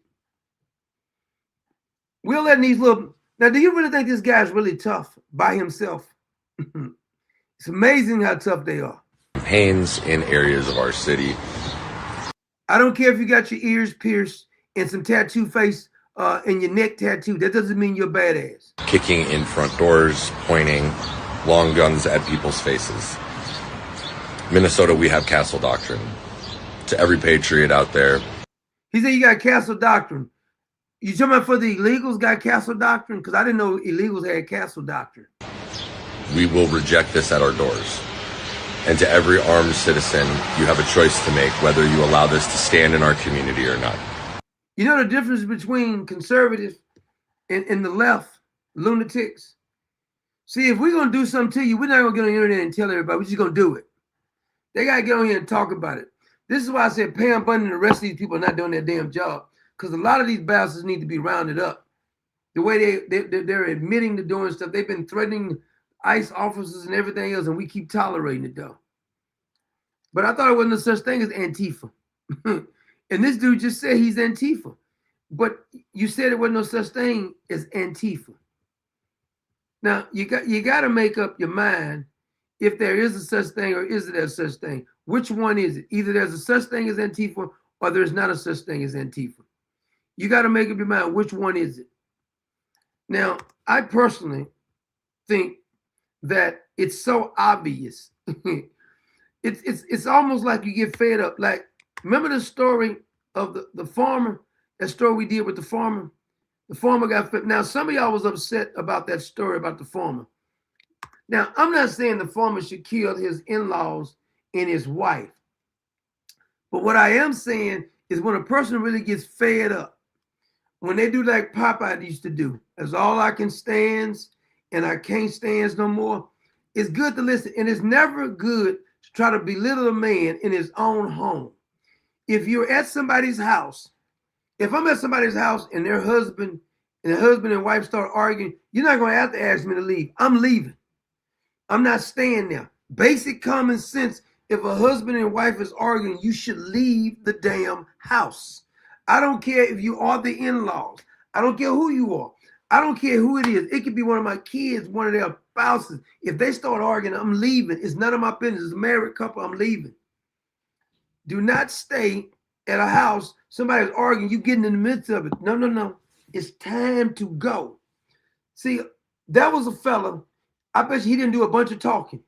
We're letting these little... Now, do you really think this guy's really tough by himself? It's amazing how tough they are. Campaigns in areas of our city. I don't care if you got your ears pierced and some tattoo face and your neck tattoo. That doesn't mean you're badass. Kicking in front doors, pointing long guns at people's faces. Minnesota, we have castle doctrine. To every patriot out there. He said you got castle doctrine. You talking about for the illegals got castle doctrine? Because I didn't know illegals had castle doctrine. We will reject this at our doors. And to every armed citizen, you have a choice to make whether you allow this to stand in our community or not. You know the difference between conservatives and the left, lunatics? See, if we're going to do something to you, we're not going to get on the internet and tell everybody. We're just going to do it. They got to get on here and talk about it. This is why I said Pam Bundy and the rest of these people are not doing their damn job. Because a lot of these bastards need to be rounded up. The way they're admitting to doing stuff. They've been threatening ICE officers and everything else, and we keep tolerating it, though. But I thought it wasn't a such thing as Antifa. And this dude just said he's Antifa. But you said it wasn't no such thing as Antifa. Now, you got to make up your mind if there is a such thing or is there a such thing. Which one is it? Either there's a such thing as Antifa or there's not a such thing as Antifa. You got to make up your mind which one is it. Now, I personally think that it's so obvious. It's almost like you get fed up. Like, remember the story of the farmer? That story we did with the farmer? The farmer got fed. Now, some of y'all was upset about that story about the farmer. Now, I'm not saying the farmer should kill his in-laws and his wife. But what I am saying is when a person really gets fed up, when they do like Popeye used to do, That's all I can stand, and I can't stand no more. It's good to listen, and it's never good to try to belittle a man in his own home. If you're at somebody's house, if I'm at somebody's house and their husband and wife start arguing, you're not going to have to ask me to leave. I'm leaving. I'm not staying there. Basic common sense. If a husband and wife is arguing, you should leave the damn house. I don't care if you are the in-laws. I don't care who you are. I don't care who it is. It could be one of my kids, one of their spouses. If they start arguing, I'm leaving. It's none of my business. It's a married couple. I'm leaving. Do not stay at a house. Somebody's arguing. You getting in the midst of it. No, no, no. It's time to go. See, that was a fella. I bet you he didn't do a bunch of talking.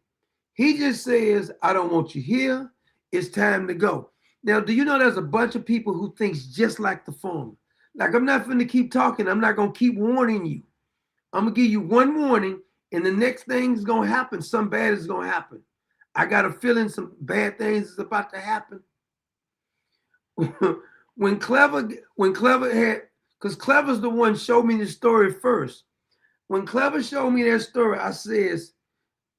He just says, I don't want you here. It's time to go. Now, do you know there's a bunch of people who thinks just like the farmer? Like, I'm not going to keep talking. I'm not going to keep warning you. I'm going to give you one warning, and the next thing is going to happen. Something bad is going to happen. I got a feeling some bad things is about to happen. When Clever had, because Clever's the one showed me the story first. When Clever showed me that story, I says,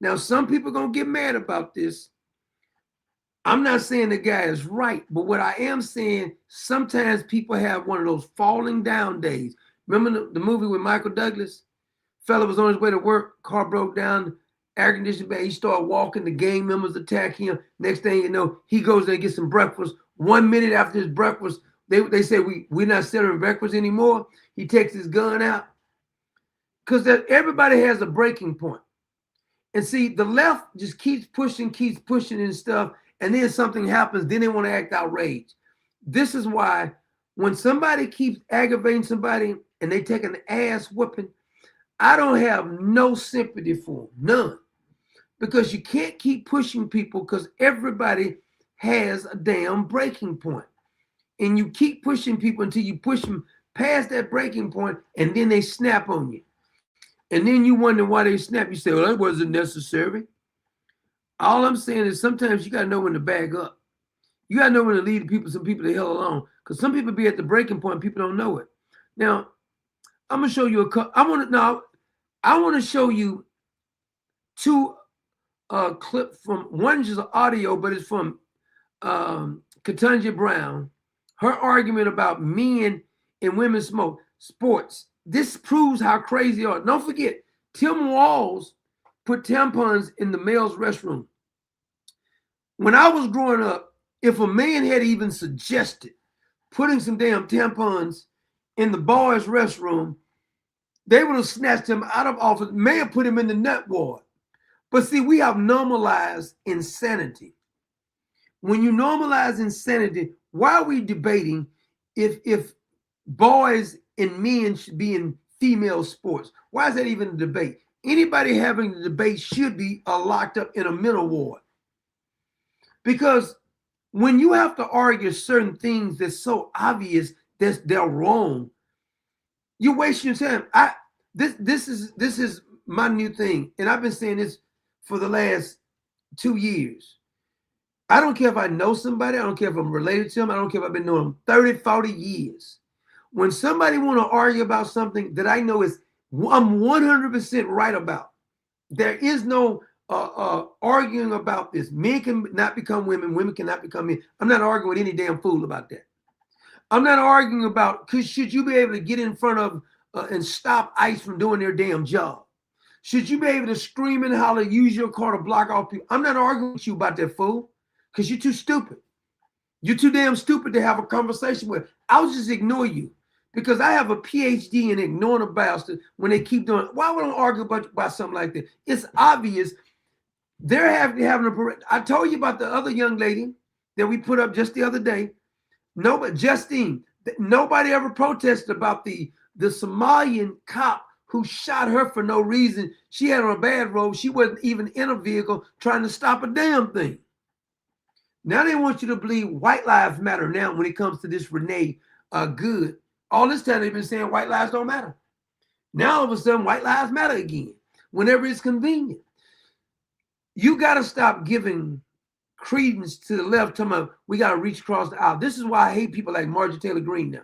now some people are going to get mad about this. I'm not saying the guy is right, but what I am saying, sometimes people have one of those falling down days. Remember the movie with Michael Douglas? Fella was on his way to work, car broke down, air conditioning bad. He started walking, the gang members attack him. Next thing you know, he goes there and gets some breakfast. 1 minute after his breakfast, they say, we're not serving breakfast anymore. He takes his gun out. Because everybody has a breaking point. And see, the left just keeps pushing and stuff. And then something happens, then they want to act outraged. This is why when somebody keeps aggravating somebody and they take an ass whooping, I don't have no sympathy for them, none. Because you can't keep pushing people because everybody has a damn breaking point. And you keep pushing people until you push them past that breaking point, and then they snap on you. And then you wonder why they snap. You say, well, that wasn't necessary. All I'm saying is sometimes you got to know when to back up. You got to know when to leave some people the hell alone. Because some people be at the breaking point, people don't know it. Now, I'm going to show you I want to show you two clips from, one is audio, but it's from Ketanji Brown. Her argument about men and women sports. This proves how crazy they are. Don't forget, Tim Walz put tampons in the male's restroom. When I was growing up, if a man had even suggested putting some damn tampons in the boys' restroom, they would have snatched him out of office, may have put him in the nut ward. But see, we have normalized insanity. When you normalize insanity, why are we debating if boys and men should be in female sports? Why is that even a debate? Anybody having the debate should be locked up in a mental ward. Because when you have to argue certain things that's so obvious that they're wrong, you're wasting your time. This is my new thing, and I've been saying this for the last 2 years. I don't care if I know somebody. I don't care if I'm related to them. I don't care if I've been knowing them 30, 40 years. When somebody want to argue about something that I know I'm 100% right about, there is no arguing about this. Men can not become women. Women cannot become men. I'm not arguing with any damn fool about that. I'm not arguing about, because should you be able to get in front of and stop ICE from doing their damn job? Should you be able to scream and holler, use your car to block off people? I'm not arguing with you about that, fool, because you're too stupid. You're too damn stupid to have a conversation with. I'll just ignore you because I have a PhD in ignoring a bastard when they keep doing it. Why would I argue about something like that? It's obvious. They're having a. I told you about the other young lady that we put up just the other day. Nobody, Justine, nobody ever protested about the Somalian cop who shot her for no reason. She had on a bad road. She wasn't even in a vehicle trying to stop a damn thing. Now they want you to believe white lives matter now when it comes to this Renee Good. All this time they've been saying white lives don't matter. Now all of a sudden white lives matter again whenever it's convenient. You got to stop giving credence to the left talking about we got to reach across the aisle. This is why I hate people like Marjorie Taylor Greene now.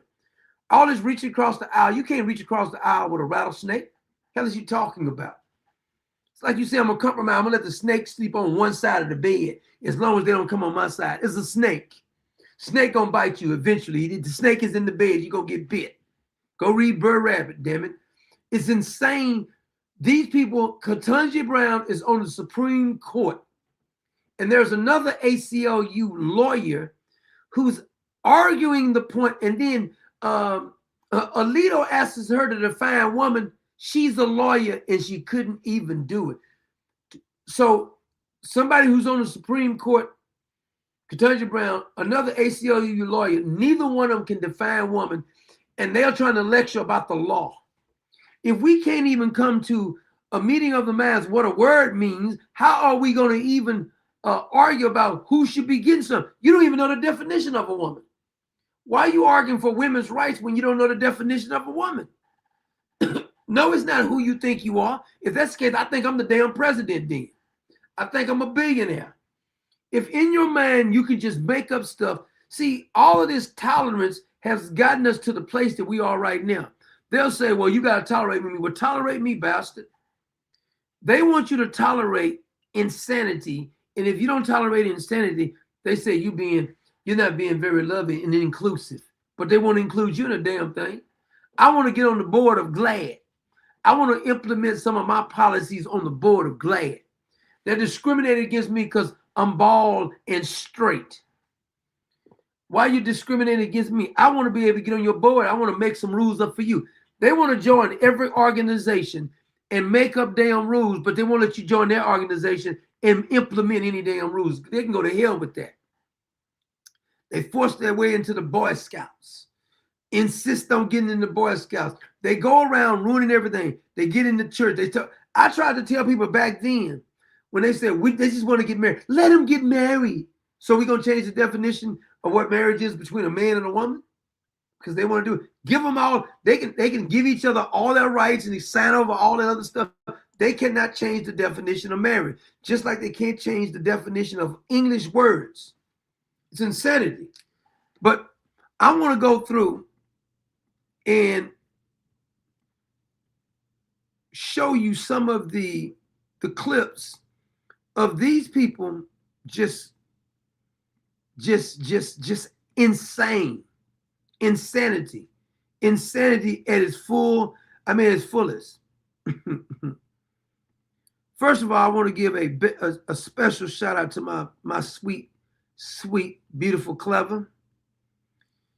All this reaching across the aisle. You can't reach across the aisle with a rattlesnake. What the hell is you talking about? It's like you say, I'm gonna compromise. I'm gonna let the snake sleep on one side of the bed as long as they don't come on my side. It's a snake. Snake gonna bite you eventually. The snake is in the bed. You're gonna get bit. Go read Burr Rabbit, damn it. It's insane. These people, Ketanji Brown is on the Supreme Court. And there's another ACLU lawyer who's arguing the point. And then Alito asks her to define woman. She's a lawyer and she couldn't even do it. So somebody who's on the Supreme Court, Ketanji Brown, another ACLU lawyer, neither one of them can define woman, and they're trying to lecture about the law. If we can't even come to a meeting of the minds what a word means, how are we going to even argue about who should be getting some? You don't even know the definition of a woman. Why are you arguing for women's rights when you don't know the definition of a woman? No, it's not who you think you are. If that's the case, I think I'm the damn president then. I think I'm a billionaire. If in your mind you can just make up stuff, see, all of this tolerance has gotten us to the place that we are right now. They'll say, well, you got to tolerate me. Well, tolerate me, bastard. They want you to tolerate insanity. And if you don't tolerate insanity, they say you're not being very loving and inclusive. But they want to include you in a damn thing. I want to get on the board of GLAAD. I want to implement some of my policies on the board of GLAAD. They're discriminating against me because I'm bald and straight. Why are you discriminating against me? I want to be able to get on your board. I want to make some rules up for you. They want to join every organization and make up damn rules, but they won't let you join their organization and implement any damn rules. They can go to hell with that. They force their way into the Boy Scouts, insist on getting in the Boy Scouts. They go around ruining everything. They get in the church. I tried to tell people back then when they said they just want to get married. Let them get married. So we're going to change the definition of what marriage is between a man and a woman? Because they want to do it. Give them all, they can give each other all their rights and they sign over all that other stuff. They cannot change the definition of marriage, just like they can't change the definition of English words. It's insanity. But I want to go through and show you some of the clips of these people just insane. Insanity at its fullest. First of all, I want to give a special shout out to my sweet, beautiful Clever.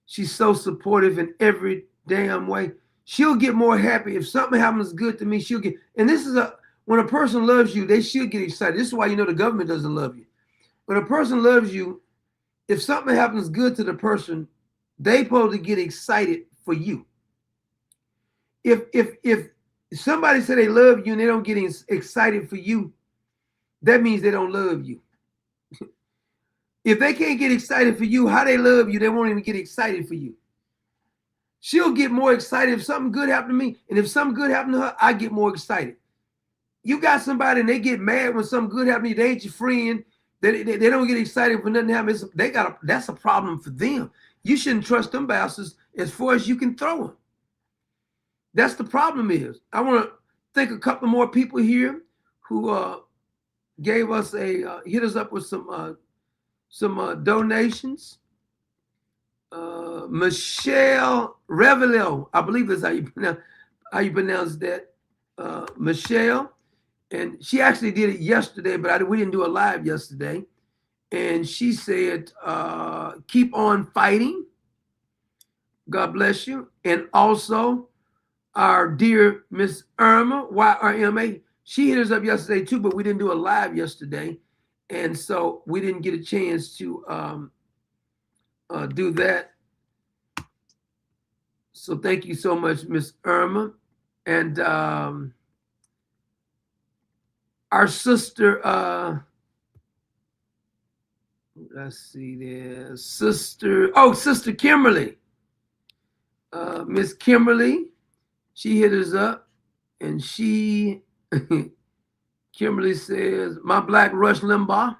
She's so supportive in every damn way. She'll get more happy if something happens good to me. She'll get, and this is when a person loves you, they should get excited. This is why you know the government doesn't love you. When a person loves you, if something happens good to the person, they supposed to get excited for you. If somebody say they love you and they don't get excited for you, that means they don't love you. If they can't get excited for you, how they love you, they won't even get excited for you. She'll get more excited if something good happened to me, and if something good happened to her, I get more excited. You got somebody and they get mad when something good happened to you, they ain't your friend, they don't get excited when nothing happens. That's a problem for them. You shouldn't trust them bastards as far as you can throw them. That's the problem is. I want to thank a couple more people here who gave us hit us up with some donations. Michelle Revelio, I believe that's how you pronounce that. Michelle, and she actually did it yesterday, but we didn't do a live yesterday. And she said, keep on fighting. God bless you. And also our dear Miss Irma, YRMA, she hit us up yesterday too, but we didn't do a live yesterday. And so we didn't get a chance to do that. So thank you so much, Miss Irma. And our sister, let's see there, Sister Kimberly. Miss Kimberly, she hit us up and Kimberly says, my Black Rush Limbaugh.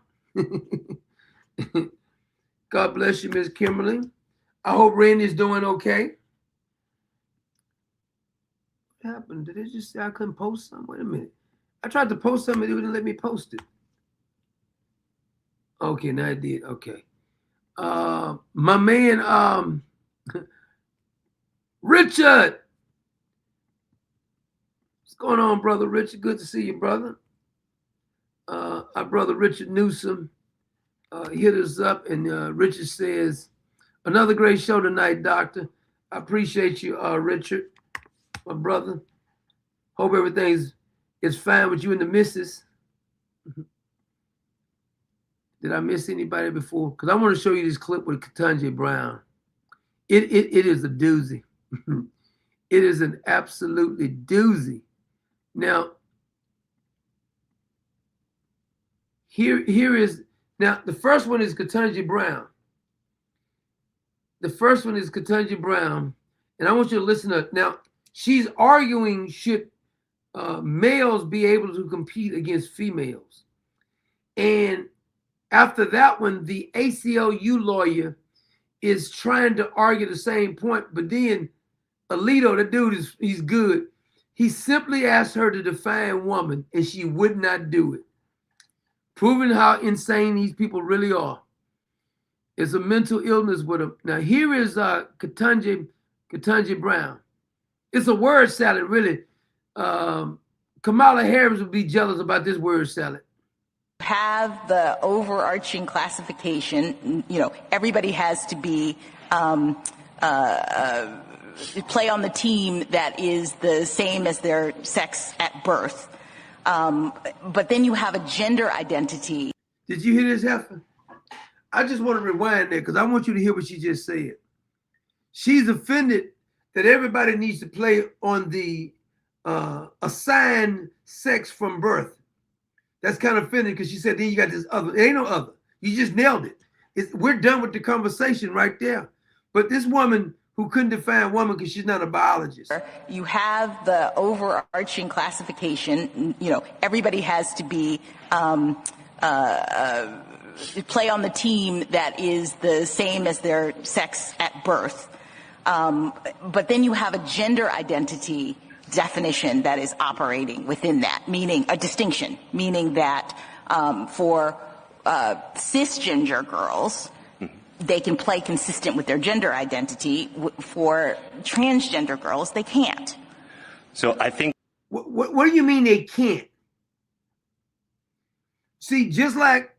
God bless you, Miss Kimberly. I hope Randy's doing okay. What happened? Did it just say I couldn't post something? Wait a minute. I tried to post something, it wouldn't let me post it. Okay, now it did. Okay. My man, Richard. What's going on, brother Richard? Good to see you, brother. Our brother Richard Newsom hit us up, and Richard says, another great show tonight, doctor. I appreciate you, Richard, my brother. Hope everything is fine with you and the missus. Did I miss anybody before? Because I want to show you this clip with Ketanji Brown. It is a doozy. It is an absolutely doozy. Now, here is, now the first one is Ketanji Brown. The first one is Ketanji Brown. And I want you to listen to, now she's arguing, should males be able to compete against females? And after that one, the ACLU lawyer is trying to argue the same point, but then Alito, the dude, he's good. He simply asked her to define woman, and she would not do it, proving how insane these people really are. It's a mental illness with them. Now here is Ketanji Brown. It's a word salad, really. Kamala Harris would be jealous about this word salad. Have the overarching classification, you know, everybody has to be play on the team that is the same as their sex at birth. But then you have a gender identity. Did you hear this, Heifer? I just want to rewind there because I want you to hear what she just said. She's offended that everybody needs to play on the assigned sex from birth. That's kind of offending because she said, then you got this other. There ain't no other. You just nailed it. We're done with the conversation right there. But this woman who couldn't define woman because she's not a biologist. You have the overarching classification, you know, everybody has to be play on the team that is the same as their sex at birth. But then you have a gender identity definition that is operating within that, meaning a distinction, meaning that for cisgender girls, they can play consistent with their gender identity. For transgender girls, they can't. So I think. What do you mean they can't? See, just like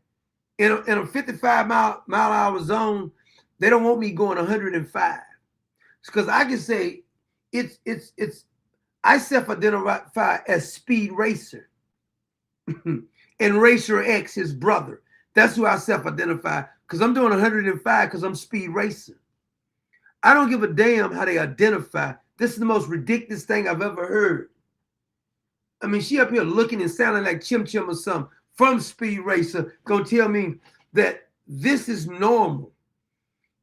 in a 55 mile an hour zone, they don't want me going 105. Because I can say I self-identify as Speed Racer. And Racer X, his brother. That's who I self-identify. Because I'm doing 105 because I'm Speed Racer. I don't give a damn how they identify. This is the most ridiculous thing I've ever heard. I mean, she up here looking and sounding like Chim Chim or something from Speed Racer, gonna tell me that this is normal.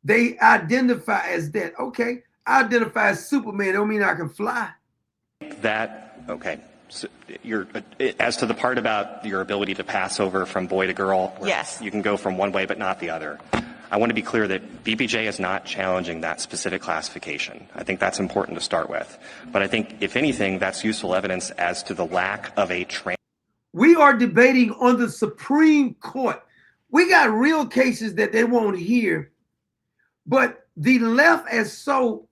They identify as that. Okay, I identify as Superman. Don't mean I can fly. That, okay. So you're, as to the part about your ability to pass over from boy to girl, yes, you can go from one way but not the other. I want to be clear that BBJ is not challenging that specific classification. I think that's important to start with. But I think, if anything, that's useful evidence as to the lack of a We are debating on the Supreme Court. We got real cases that they won't hear, but the left has so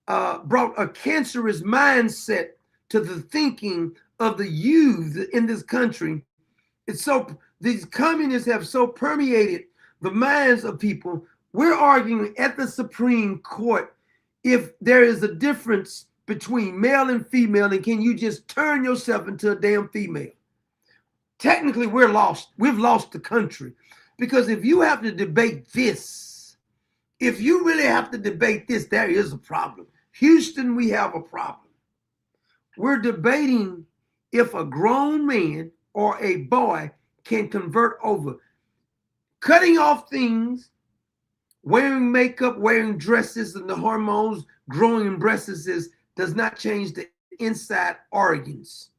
brought a cancerous mindset to the thinking of the youth in this country. It's so, these communists have so permeated the minds of people. We're arguing at the Supreme Court if there is a difference between male and female, and can you just turn yourself into a damn female? Technically, we're lost. We've lost the country. Because if you have to debate this, if you really have to debate this, there is a problem. Houston, we have a problem. We're debating if a grown man or a boy can convert over. Cutting off things, wearing makeup, wearing dresses, and the hormones growing in breasts does not change the inside organs.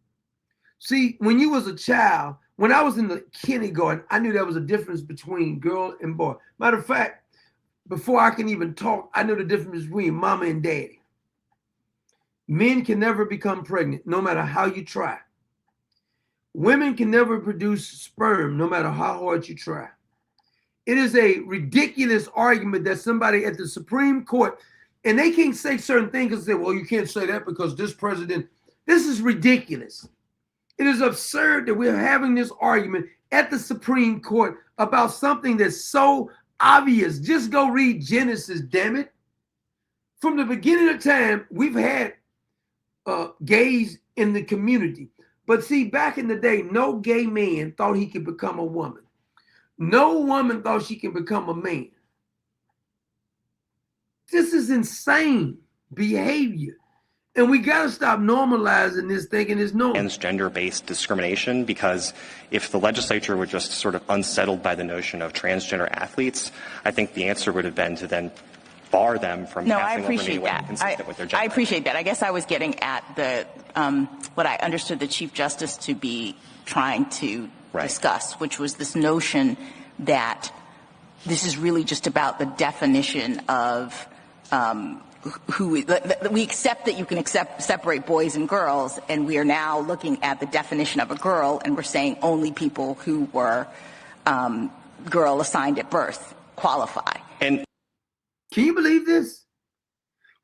See, when you was a child, when I was in the kindergarten, I knew there was a difference between girl and boy. Matter of fact, before I can even talk, I knew the difference between mama and daddy. Men can never become pregnant, no matter how you try. Women can never produce sperm, no matter how hard you try. It is a ridiculous argument that somebody at the Supreme Court, and they can't say certain things and say, well, you can't say that because this president, this is ridiculous. It is absurd that we're having this argument at the Supreme Court about something that's so obvious. Just go read Genesis, damn it. From the beginning of time, we've had gays in the community. But see, back in the day, no gay man thought he could become a woman. No woman thought she could become a man. This is insane behavior. And we got to stop normalizing this, thinking it's normal. Transgender-based discrimination, because if the legislature were just sort of unsettled by the notion of transgender athletes, I think the answer would have been to then bar them from passing over any way consistent with their gender. I appreciate that. I guess I was getting at the what I understood the Chief Justice to be trying to discuss, which was this notion that this is really just about the definition of we accept that you can separate boys and girls, and we are now looking at the definition of a girl, and we're saying only people who were girl assigned at birth qualify. And can you believe this?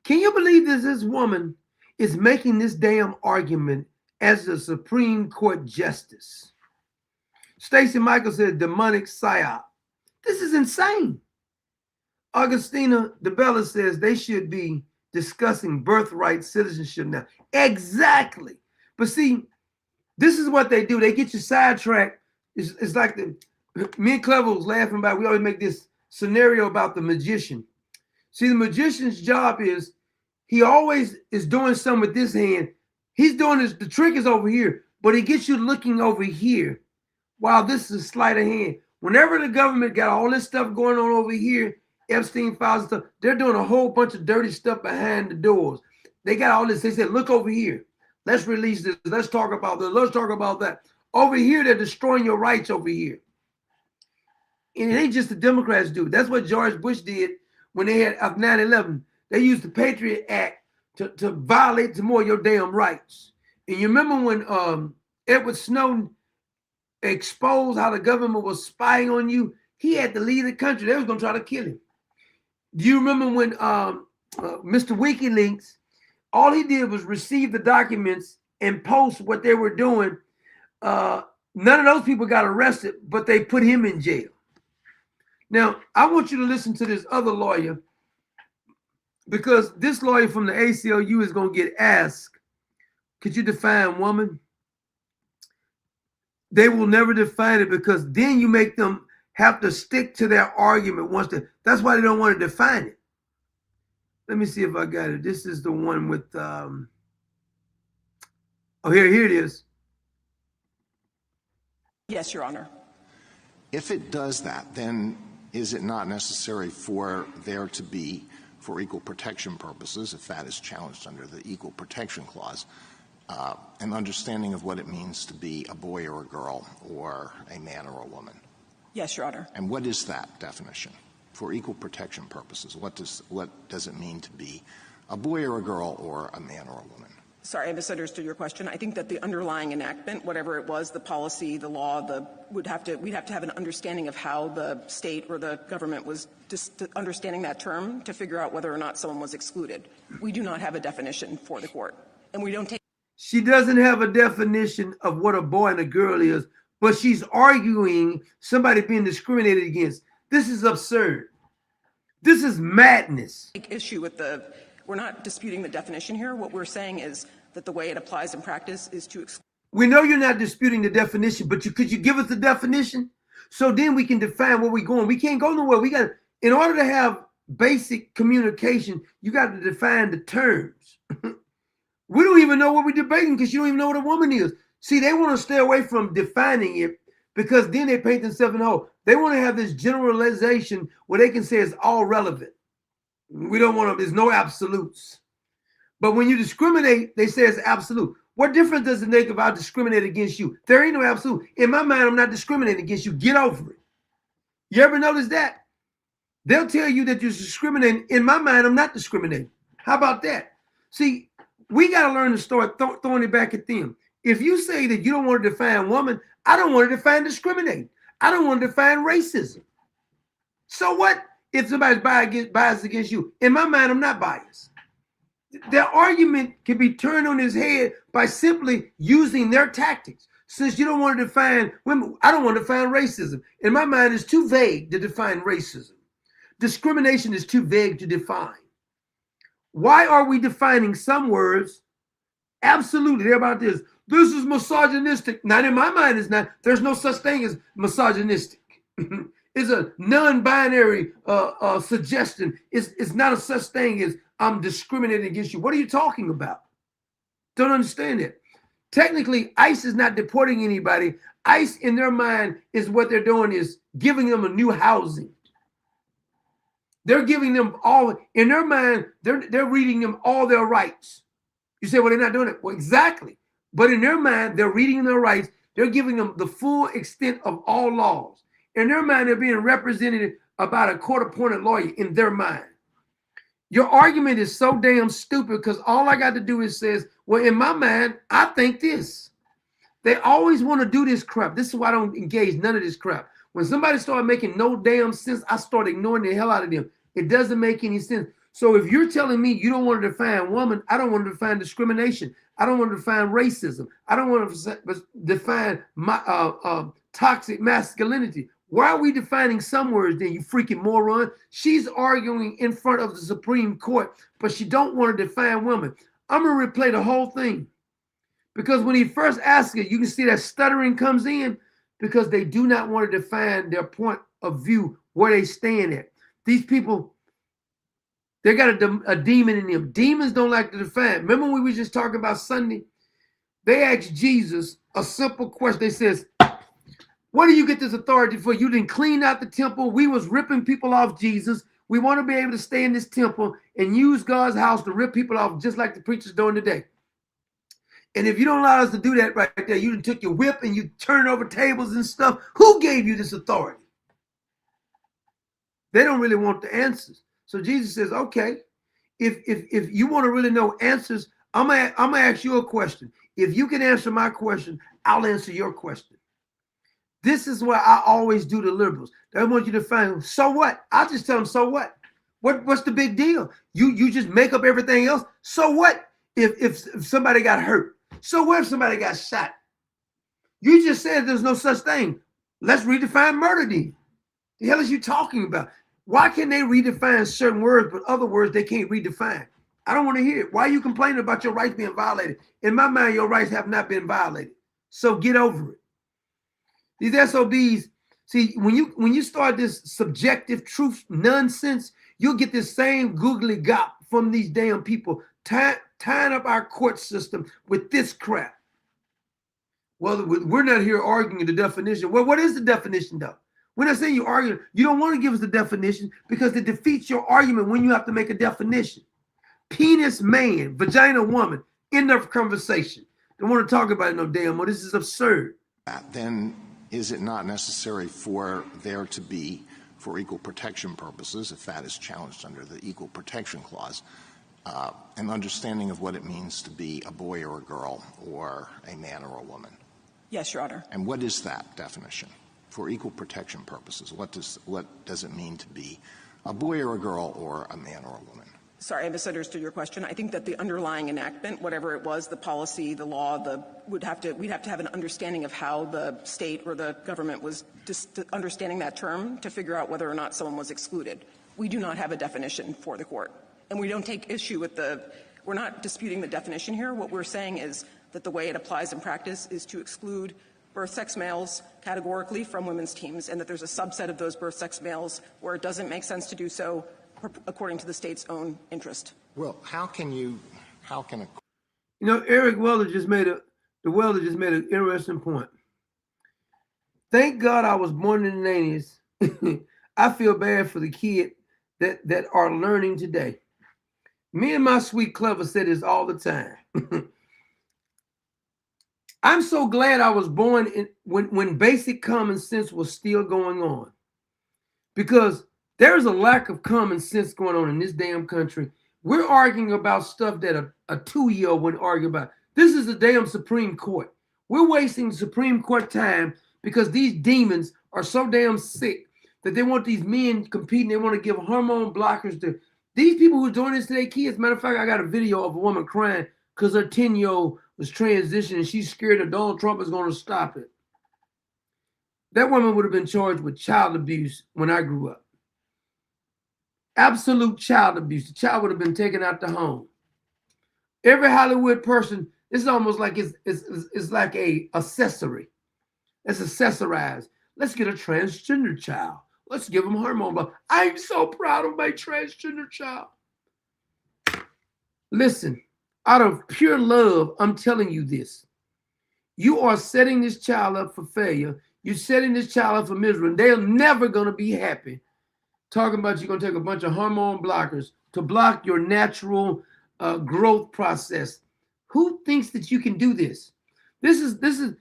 Can you believe this woman is making this damn argument as a Supreme Court justice? Stacey Michael said demonic psyop. This is insane. Augustina DeBella says they should be discussing birthright citizenship now. Exactly. But see, this is what they do. They get you sidetracked. It's like me and Clever was laughing about, we always make this scenario about the magician. See, the magician's job is he always is doing something with this hand. He's doing this, the trick is over here, but he gets you looking over here while this is a sleight of hand. Whenever the government got all this stuff going on over here, Epstein files and stuff, they're doing a whole bunch of dirty stuff behind the doors. They got all this. They said, look over here. Let's release this. Let's talk about this. Let's talk about that. Over here, they're destroying your rights over here. And it ain't just the Democrats do. That's what George Bush did when they had 9/11. They used the Patriot Act to violate some more of your damn rights. And you remember when Edward Snowden exposed how the government was spying on you? He had to leave the country. They was going to try to kill him. Do you remember when Mr. WikiLeaks, all he did was receive the documents and post what they were doing? None of those people got arrested, but they put him in jail. Now, I want you to listen to this other lawyer, because this lawyer from the ACLU is going to get asked, could you define woman? They will never define it, because then you make them have to stick to their argument once that's why they don't want to define it. Let me see if I got it. This is the one with here it is. Yes, Your Honor. If it does that, then is it not necessary for there to be, for equal protection purposes, if that is challenged under the Equal Protection Clause, an understanding of what it means to be a boy or a girl, or a man or a woman? Yes, Your Honor. And what is that definition? For equal protection purposes, what does it mean to be a boy or a girl, or a man or a woman? Sorry, I misunderstood your question. I think that the underlying enactment, whatever it was, the policy, the law, we'd have to have an understanding of how the state or the government was just understanding that term to figure out whether or not someone was excluded. We do not have a definition for the court, and we don't take. She doesn't have a definition of what a boy and a girl is, but she's arguing somebody being discriminated against. This is absurd. This is madness. Take issue with we're not disputing the definition here. What we're saying is that the way it applies in practice is to exclude. We know you're not disputing the definition, but could you give us the definition? So then we can define where we're going. We can't go nowhere. In order to have basic communication, you got to define the terms. We don't even know what we're debating, because you don't even know what a woman is. See, they want to stay away from defining it, because then they paint themselves in the hole. They want to have this generalization where they can say it's all relevant. We don't want to, there's no absolutes. But when you discriminate, they say it's absolute. What difference does it make if I discriminate against you? There ain't no absolute. In my mind, I'm not discriminating against you. Get over it. You ever notice that? They'll tell you that you're discriminating. In my mind, I'm not discriminating. How about that? See, we got to learn to start throwing it back at them. If you say that you don't want to define woman, I don't want to define discriminate. I don't want to define racism. So what if somebody's biased against you? In my mind, I'm not biased. Their argument can be turned on his head by simply using their tactics. Since you don't want to define women, I don't want to define racism. In my mind, it's too vague to define racism. Discrimination is too vague to define. Why are we defining some words? Absolutely, they're about this. This is misogynistic. Not in my mind, it's not. There's no such thing as misogynistic. It's a non-binary suggestion. It's not a such thing as I'm discriminating against you. What are you talking about? Don't understand it. Technically, ICE is not deporting anybody. ICE, in their mind, is what they're doing is giving them a new housing. They're giving them all, in their mind, they're reading them all their rights. You say, well, they're not doing it. Well, exactly. But in their mind, they're reading their rights. They're giving them the full extent of all laws. In their mind, they're being represented about a court-appointed lawyer in their mind. Your argument is so damn stupid because all I got to do is says, well, in my mind, I think this. They always want to do this crap. This is why I don't engage none of this crap. When somebody started making no damn sense, I start ignoring the hell out of them. It doesn't make any sense. So if you're telling me you don't want to define woman, I don't want to define discrimination. I don't want to define racism. I don't want to define my toxic masculinity. Why are we defining some words then, you freaking moron? She's arguing in front of the Supreme Court, but she don't want to define women. I'm going to replay the whole thing. Because when he first asked it, you can see that stuttering comes in because they do not want to define their point of view, where they stand at. These people, they got a demon in them. Demons don't like to define. Remember when we were just talking about Sunday? They asked Jesus a simple question. They says, what do you get this authority for? You didn't clean out the temple. We was ripping people off Jesus. We want to be able to stay in this temple and use God's house to rip people off just like the preachers doing today. And if you don't allow us to do that right there, you took your whip and you turn over tables and stuff. Who gave you this authority? They don't really want the answers. So Jesus says, okay, if you want to really know answers, I'm gonna ask you a question. If you can answer my question, I'll answer your question. This is what I always do to liberals. They want you to find, so what? I'll just tell them, so what? What's the big deal? You just make up everything else. So what if somebody got hurt? So what if somebody got shot? You just said there's no such thing. Let's redefine murder then. The hell is you talking about? Why can they redefine certain words, but other words they can't redefine? I don't want to hear it. Why are you complaining about your rights being violated? In my mind, your rights have not been violated. So get over it. These SOBs, see, when you start this subjective truth nonsense, you'll get this same googly gop from these damn people tying up our court system with this crap. Well, we're not here arguing the definition. Well, what is the definition, though? We're not saying you're arguing. You don't want to give us the definition because it defeats your argument when you have to make a definition. Penis man, vagina woman, end of conversation. Don't want to talk about it no damn more. This is absurd. Then is it not necessary for there to be, for equal protection purposes, if that is challenged under the Equal Protection Clause, an understanding of what it means to be a boy or a girl or a man or a woman? Yes, Your Honor. And what is that definition? For equal protection purposes, what does it mean to be a boy or a girl or a man or a woman? Sorry, I misunderstood your question. I think that the underlying enactment, whatever it was, the policy, the law, we'd have to have an understanding of how the state or the government was understanding that term to figure out whether or not someone was excluded. We do not have a definition for the court, and we don't take issue with we're not disputing the definition here. What we're saying is that the way it applies in practice is to exclude birth-sex males categorically from women's teams, and that there's a subset of those birth-sex males where it doesn't make sense to do so according to the state's own interest. Well, how can You know, Eric Welder just made an interesting point. Thank God I was born in the 80s. I feel bad for the kid that are learning today. Me and my sweet clever say this all the time. I'm so glad I was born when basic common sense was still going on, because there's a lack of common sense going on in this damn country We're arguing about stuff that a 2-year-old wouldn't argue about. This is the damn Supreme Court. We're wasting Supreme Court time because these demons are so damn sick that they want these men competing. They want to give hormone blockers to these people who are doing this to their kids. Matter of fact, I got a video of a woman crying because her 10-year-old was transitioning and she's scared that Donald Trump is going to stop it. That woman would have been charged with child abuse when I grew up. Absolute child abuse. The child would have been taken out the home. Every Hollywood person, this is almost like it's like a accessory. It's accessorized. Let's get a transgender child. Let's give them hormone block. I'm so proud of my transgender child. Listen, out of pure love, I'm telling you this. You are setting this child up for failure. You're setting this child up for misery. And they're never going to be happy. Talking about you're going to take a bunch of hormone blockers to block your natural growth process. Who thinks that you can do this? This is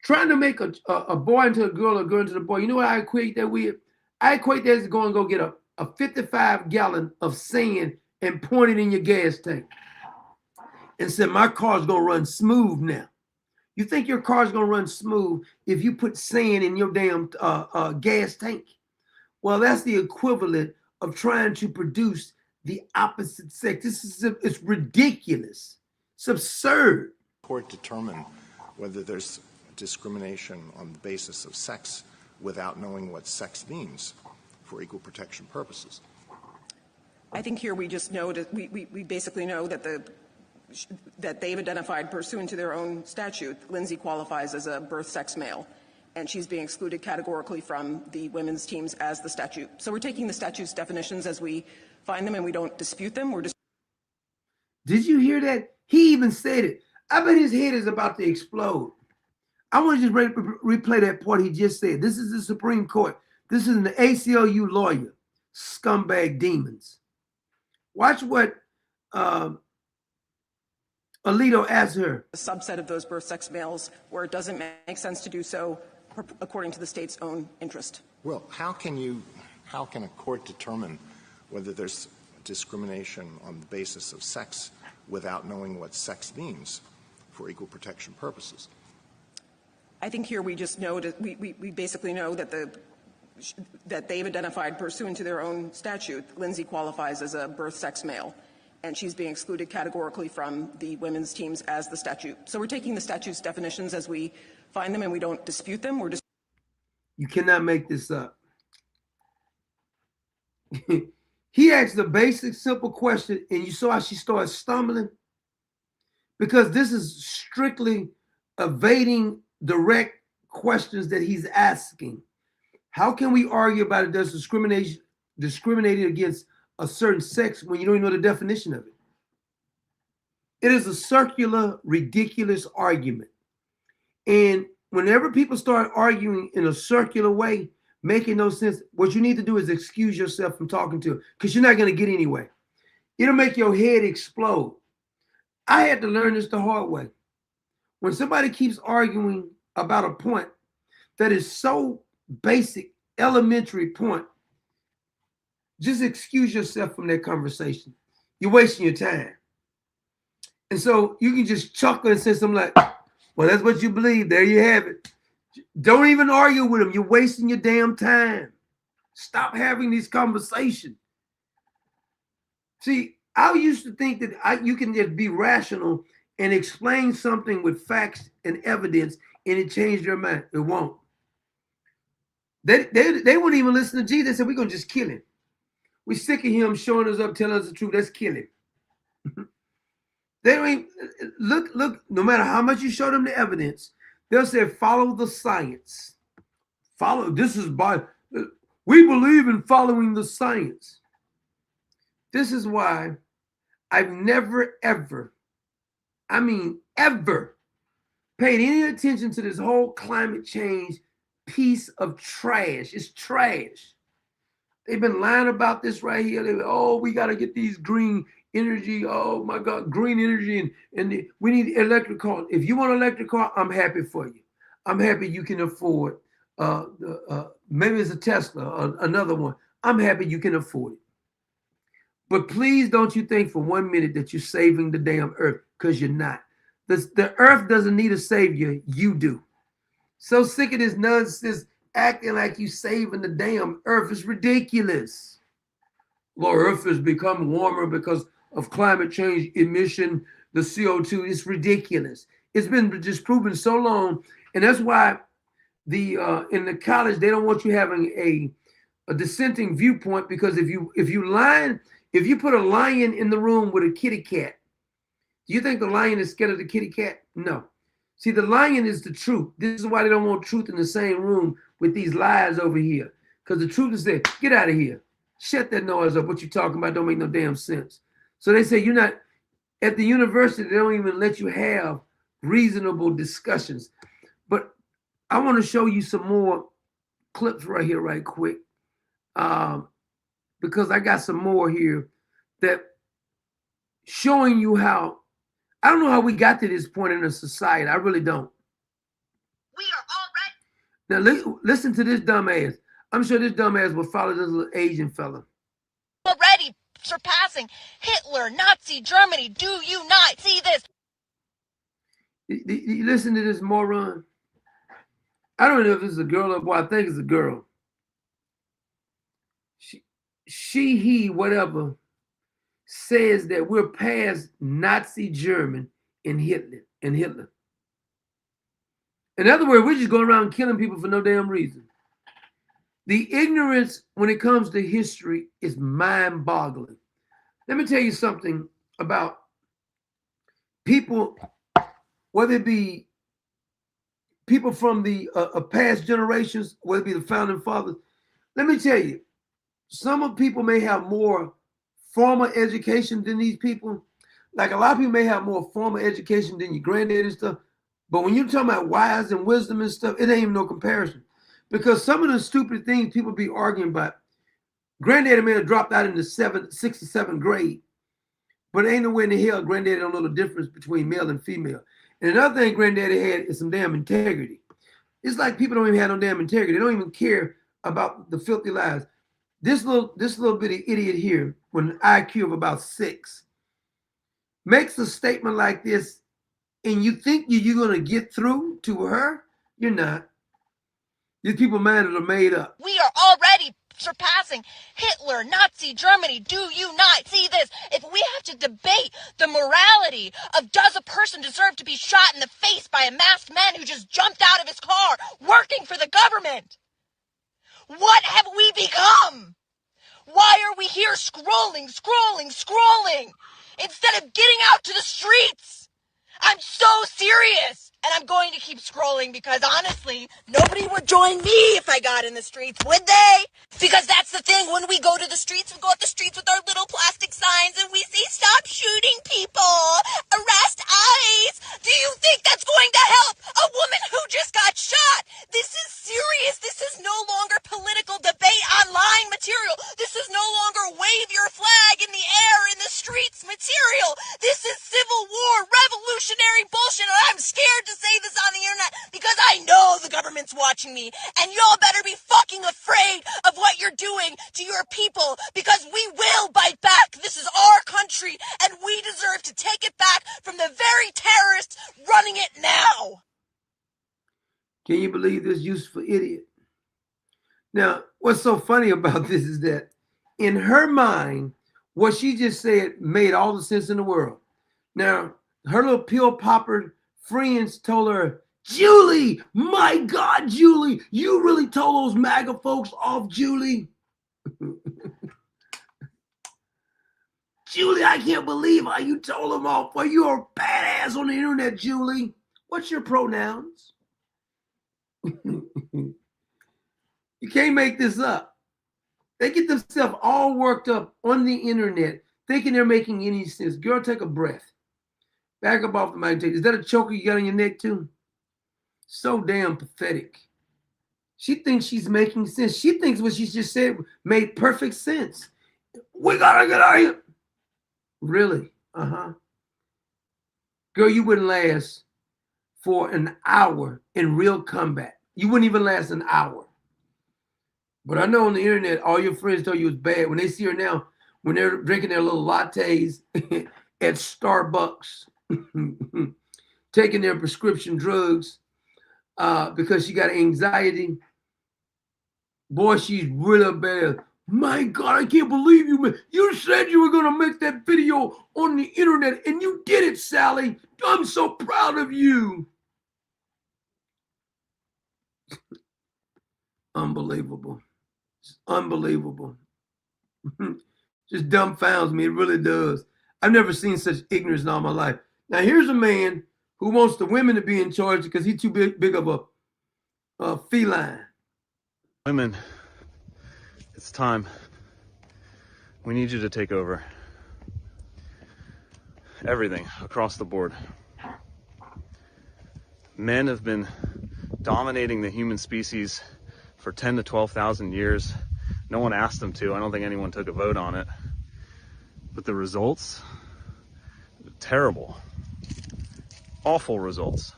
trying to make a boy into a girl or a girl into the boy. You know what I equate that with? I equate that as going to go get a 55-gallon of sand and point it in your gas tank and say, my car's going to run smooth now. You think your car's going to run smooth if you put sand in your damn gas tank? Well, that's the equivalent of trying to produce the opposite sex. It's ridiculous. It's absurd. Court determine whether there's discrimination on the basis of sex without knowing what sex means for equal protection purposes. I think here we just know that we basically know that that they've identified pursuant to their own statute, Lindsay qualifies as a birth sex male, and she's being excluded categorically from the women's teams as the statute. So we're taking the statute's definitions as we find them, and we don't dispute them. We're just. Did you hear that? He even said it. I bet his head is about to explode. I want to just replay that part he just said. This is the Supreme Court. This is an ACLU lawyer. Scumbag demons. Watch what Alito asked her. A subset of those birth sex males where it doesn't make sense to do so according to the state's own interest. Well, how can a court determine whether there's discrimination on the basis of sex without knowing what sex means for equal protection purposes? I think here we just know that we basically know that that they've identified pursuant to their own statute, Lindsay qualifies as a birth sex male, and she's being excluded categorically from the women's teams as the statute. So we're taking the statute's definitions as we find them, and we don't dispute them. We're just. You cannot make this up. He asked a basic, simple question, and you saw how she started stumbling? Because this is strictly evading direct questions that he's asking. How can we argue about it? There's discriminating against a certain sex when you don't even know the definition of it? It is a circular, ridiculous argument. And whenever people start arguing in a circular way, making no sense, what you need to do is excuse yourself from talking to it because you're not going to get anywhere. It'll make your head explode. I had to learn this the hard way. When somebody keeps arguing about a point that is so basic, elementary point, just excuse yourself from that conversation. You're wasting your time. And so you can just chuckle and say something like, well, that's what you believe. There you have it. Don't even argue with them. You're wasting your damn time. Stop having these conversations. See, I used to think that you can just be rational and explain something with facts and evidence and it changed their mind. It won't. They wouldn't even listen to Jesus. They said, we're going to just kill him. We're sick of him showing us up, telling us the truth. Let's kill him. They don't even, look, no matter how much you show them the evidence, they'll say, follow the science. We believe in following the science. This is why I've never, ever, ever paid any attention to this whole climate change piece of trash. It's trash. They've been lying about this right here. We got to get these green energy. Oh my God, green energy. And we need electric cars. If you want an electric car, I'm happy for you. I'm happy you can afford maybe it's a Tesla or another one. I'm happy you can afford it. But please don't you think for 1 minute that you're saving the damn earth, because you're not. The earth doesn't need a savior, you do. So sick of this nonsense acting like you saving the damn earth. It's ridiculous. Well, earth has become warmer because of climate change emission, the CO2. It's ridiculous. It's been disproven so long. And that's why in the college, they don't want you having a dissenting viewpoint, because if you put a lion in the room with a kitty cat, do you think the lion is scared of the kitty cat? No. See, the lion is the truth. This is why they don't want truth in the same room with these lies over here. Because the truth is there. Get out of here. Shut that noise up. What you talking about don't make no damn sense. So they say you're not, at the university, they don't even let you have reasonable discussions. But I want to show you some more clips right here, right quick. Because I got some more here that showing you how, I don't know how we got to this point in a society. I really don't. We are all right. Now listen to this dumbass. I'm sure this dumbass will follow this little Asian fella. Already surpassing Hitler, Nazi Germany. Do you not see this? You listen to this moron. I don't know if this is a girl or boy. I think it's a girl. She, he, whatever, says that we're past Nazi German and Hitler. In other words, we're just going around killing people for no damn reason. The ignorance when it comes to history is mind-boggling. Let me tell you something about people, whether it be people from the past generations, whether it be the founding fathers. Let me tell you, some of people may have more formal education than these people. Like a lot of people may have more formal education than your granddad and stuff. But when you're talking about wise and wisdom and stuff, it ain't even no comparison. Because some of the stupid things people be arguing about, granddaddy may have dropped out in the 6th or 7th grade, but ain't no way in the hell granddaddy don't know the difference between male and female. And another thing granddaddy had is some damn integrity. It's like people don't even have no damn integrity. They don't even care about the filthy lies. This little bitty idiot here, with an IQ of about 6, makes a statement like this, and you think you're going to get through to her? You're not. These people minds are made up. We are already surpassing Hitler, Nazi Germany. Do you not see this? If we have to debate the morality of does a person deserve to be shot in the face by a masked man who just jumped out of his car working for the government, what have we become? Why are we here scrolling instead of getting out to the streets? I'm so serious. And I'm going to keep scrolling because honestly, nobody would join me if I got in the streets, would they? Because that's the thing, when we go to the streets, we go up the streets with our little plastic signs and we say, stop shooting people, arrest ICE. Do you think that's going to help a woman who just got shot? This is serious. This is no longer political debate online material. This is no longer wave your flag in the air in the streets material. This is Civil War, revolutionary bullshit, and I'm scared to say this on the internet because I know the government's watching me, and y'all better be fucking afraid of what you're doing to your people, because we will bite back. This is our country, and we deserve to take it back from the very terrorists running it now. Can you believe this useful idiot? Now, what's so funny about this is that in her mind, what she just said made all the sense in the world. Now, her little pill popper friends told her, Julie, my God, Julie, you really told those MAGA folks off, Julie. Julie, I can't believe how you told them off. Well, you're a badass on the internet, Julie. What's your pronouns? You can't make this up. They get themselves all worked up on the internet, thinking they're making any sense. Girl, take a breath. Back up off the mic. Is that a choker you got on your neck too? So damn pathetic. She thinks she's making sense. She thinks what she just said made perfect sense. We gotta get out of here. Really? Uh-huh. Girl, you wouldn't last for an hour in real combat. You wouldn't even last an hour. But I know on the internet, all your friends tell you it's bad. When they see her now when they're drinking their little lattes at Starbucks, taking their prescription drugs because she got anxiety. Boy, she's really bad. My God, I can't believe you, man. You said you were going to make that video on the internet, and you did it, Sally. I'm so proud of you. Unbelievable. It's unbelievable. Just dumbfounds me. It really does. I've never seen such ignorance in all my life. Now, here's a man who wants the women to be in charge because he's too big of a feline. Women, it's time. We need you to take over. Everything across the board. Men have been dominating the human species for 10 to 12,000 years. No one asked them to. I don't think anyone took a vote on it. But the results, terrible. Awful results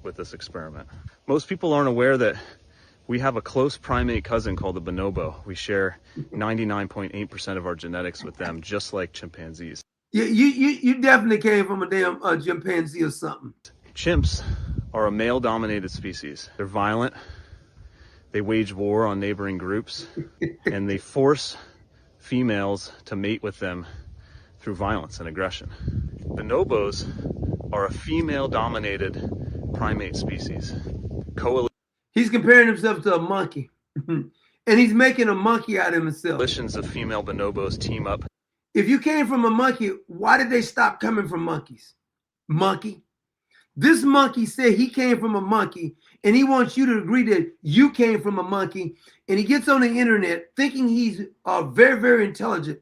with this experiment. Most people aren't aware that we have a close primate cousin called the bonobo. We share 99.8% of our genetics with them, just like chimpanzees. Yeah, you definitely came from a damn chimpanzee or something. Chimps are a male-dominated species. They're violent. They wage war on neighboring groups, and they force females to mate with them through violence and aggression. Bonobos are a female-dominated primate species. He's comparing himself to a monkey, and he's making a monkey out of himself. Coalitions of female bonobos team up. If you came from a monkey, why did they stop coming from monkeys? Monkey. This monkey said he came from a monkey, and he wants you to agree that you came from a monkey, and he gets on the internet thinking he's very, very intelligent.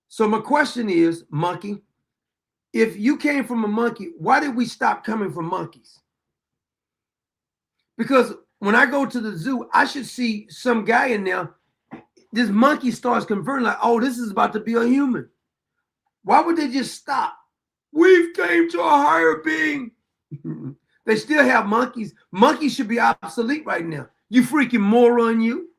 So my question is, monkey, if you came from a monkey, why did we stop coming from monkeys? Because when I go to the zoo, I should see some guy in there. This monkey starts converting like, oh, this is about to be a human. Why would they just stop? We've came to a higher being. They still have monkeys. Monkeys should be obsolete right now. You freaking moron, you.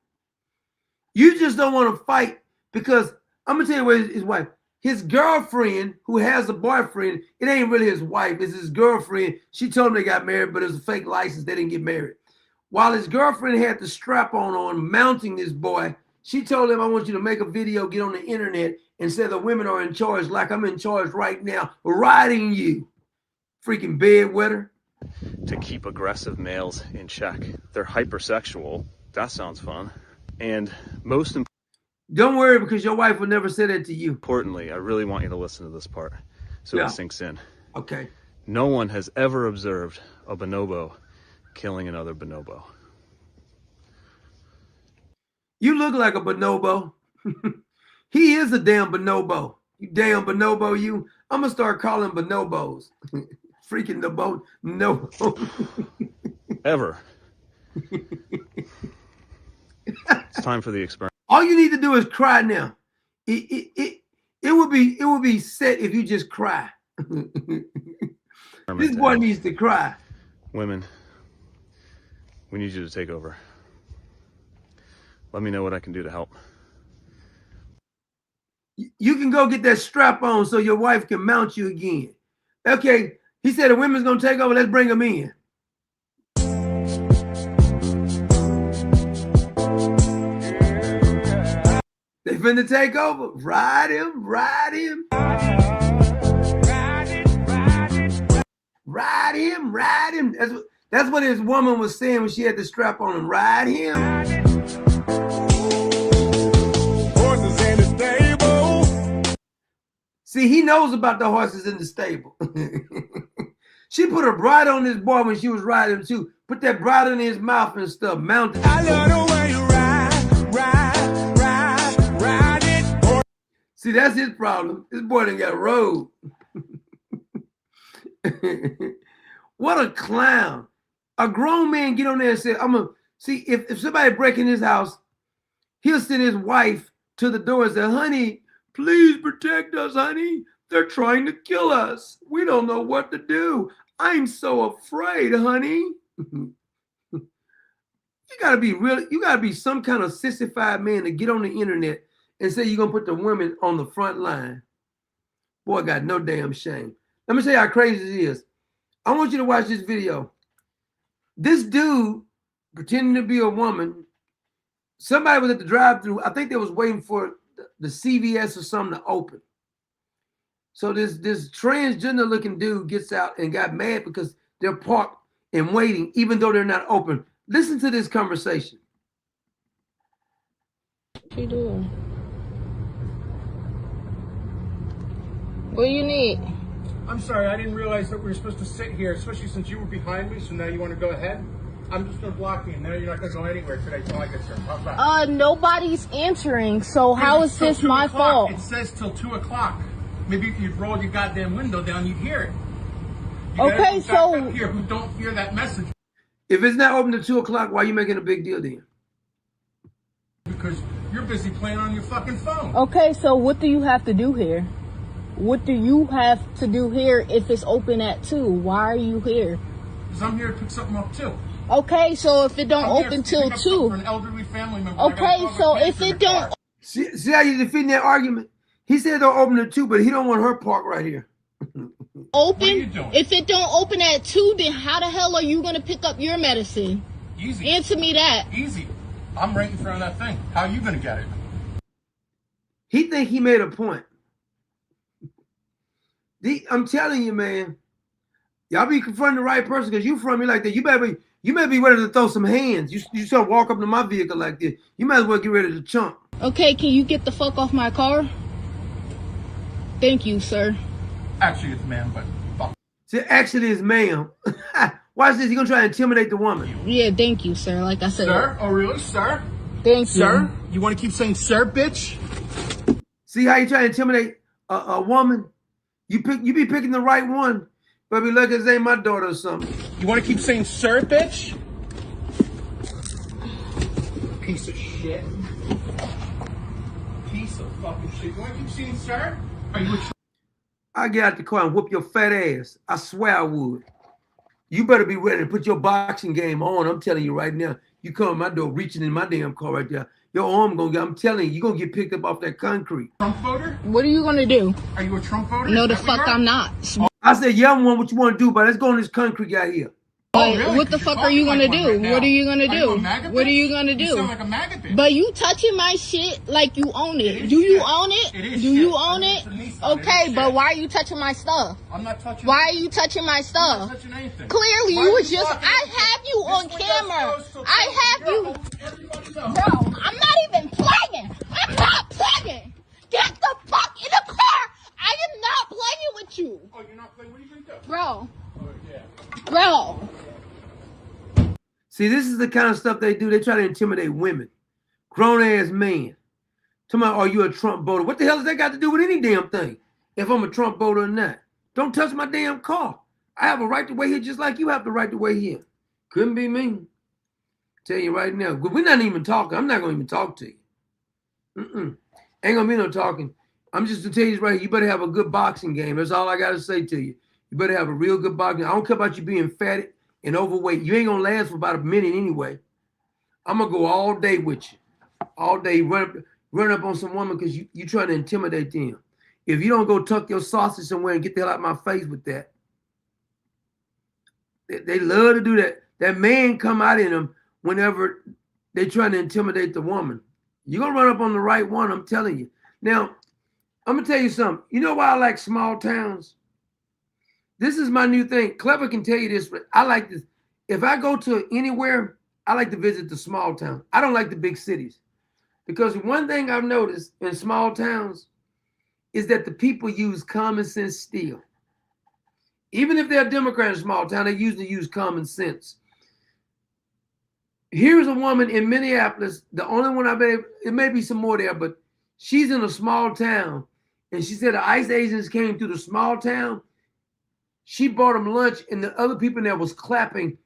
You just don't want to fight because I'm going to tell you what his wife, his girlfriend who has a boyfriend, it ain't really his wife, it's his girlfriend. She told him they got married, but it was a fake license. They didn't get married. While his girlfriend had the strap on mounting this boy, she told him, I want you to make a video, get on the internet, and say the women are in charge like I'm in charge right now, riding you. Freaking bedwetter. To keep aggressive males in check. They're hypersexual. That sounds fun. And most importantly, don't worry because your wife will never say that to you. Importantly, I really want you to listen to this part so it sinks in. Okay. No one has ever observed a bonobo killing another bonobo. You look like a bonobo. He is a damn bonobo. You damn bonobo, you. I'm going to start calling bonobos. Freaking the boat. No. Ever. It's time for the experiment. All you need to do is cry now. It would be set if you just cry. This boy needs to cry. Women, we need you to take over. Let me know what I can do to help. You can go get that strap on so your wife can mount you again. Okay, he said the women's gonna take over. Let's bring them in. They finna take over. Ride him, ride him. Ride him, ride him. That's what his woman was saying when she had the strap on him. Ride him. Horses in the stable. See, he knows about the horses in the stable. She put a bridle on this boy when she was riding him too. Put that bridle in his mouth and stuff. Mounted. I love the way you ride it. See, that's his problem. This boy done got road. What a clown. A grown man get on there and say, I'm going to see if somebody break in his house, he'll send his wife to the door and say, honey, please protect us, honey. They're trying to kill us. We don't know what to do. I'm so afraid, honey. You gotta be some kind of sissified man to get on the internet and say you're gonna put the women on the front line. Boy, got no damn shame. Let me tell you how crazy it is. I want you to watch this video. This dude pretending to be a woman. Somebody was at the drive-thru. I think they was waiting for the CVS or something to open. So this transgender looking dude gets out and got mad because they're parked and waiting, even though they're not open. Listen to this conversation. What you doing? What do you need? I'm sorry, I didn't realize that we were supposed to sit here, especially since you were behind me, so now you want to go ahead? I'm just going to block you, and now you're not going to go anywhere today till I get here. How's that? Nobody's answering, so how is this my fault? It says till 2 o'clock. Maybe if you'd roll your goddamn window down, you'd hear it. You okay, so... up here who don't hear that message. If it's not open at 2 o'clock, why are you making a big deal then? Because you're busy playing on your fucking phone. Okay, so what do you have to do here? What do you have to do here if it's open at 2? Why are you here? Because I'm here to pick something up too. Okay, so if it don't open till 2. For an elderly family member. Okay, so if it don't... See how you defeating that argument? He said don't open at 2, but he don't want her parked right here. Open? If it don't open at 2, then how the hell are you going to pick up your medicine? Easy. Answer me that. Easy. I'm right in front of that thing. How are you going to get it? He think he made a point. I'm telling you, man. Y'all be confronting the right person because you front me like that. You may be ready to throw some hands. You sort of walk up to my vehicle like this. You might as well get ready to chump. Okay, can you get the fuck off my car? Thank you, sir. Actually, it's ma'am, but fuck. See, actually, it's ma'am. Watch this. He's going to try to intimidate the woman. Yeah, thank you, sir. Like I said. Sir? Oh, really? Sir? Thank you. Sir? You want to keep saying sir, bitch? See how you try to intimidate a woman? You be picking the right one. But be lucky it ain't my daughter or something. You want to keep saying sir, bitch? Piece of shit. Piece of fucking shit. You want to keep saying sir? Are you I get out the car and whoop your fat ass. I swear I would. You better be ready to put your boxing game on. I'm telling you right now. You come to my door reaching in my damn car right there. Your arm gonna get, I'm telling you, you're gonna get picked up off that concrete. Trump voter? What are you gonna do? Are you a Trump voter? No, the fuck I'm not. I said, yeah, I'm one. What you want to do? But let's go on this concrete guy here. Oh, really? What the fuck are you gonna do? What are you gonna do? What are you gonna do? You sound like a MAGA bitch. But you touching my shit like you own it. Do you own it? It is Do you own it? Okay, but why are you touching my stuff? I'm not touching. Why are you touching my stuff? I'm not touching anything. Clearly, you was just. I have you on camera. I have you. Bro, I'm not even playing. I'm not playing. Get the fuck in the car. I am not playing with you. Oh, you're not playing? What are you gonna do? Bro. Oh, yeah. Bro. See, this is the kind of stuff they do. They try to intimidate women. Grown-ass man. Talking about, are you a Trump voter? What the hell has that got to do with any damn thing? If I'm a Trump voter or not. Don't touch my damn car. I have a right to wait here just like you have the right to wait here. Couldn't be me. Tell you right now. We're not even talking. I'm not going to even talk to you. Ain't going to be no talking. I'm just to tell you this right here. You better have a good boxing game. That's all I got to say to you. You better have a real good boxing. I don't care about you being fat and overweight. You ain't gonna last for about a minute anyway. I'm gonna go all day with you. All day, run up on some woman because you trying to intimidate them. If you don't go tuck your sausage somewhere and get the hell out of my face with that. They love to do that. That man come out in them whenever they trying to intimidate the woman. You're gonna run up on the right one, I'm telling you. Now, I'm gonna tell you something. You know why I like small towns? This is my new thing. Clever can tell you this, but I like this. If I go to anywhere, I like to visit the small town. I don't like the big cities. Because one thing I've noticed in small towns is that the people use common sense still. Even if they're a Democrat in a small town, they usually use common sense. Here's a woman in Minneapolis, the only one it may be some more there, but she's in a small town. And she said the ICE agents came through the small town. She bought them lunch, and the other people there was clapping,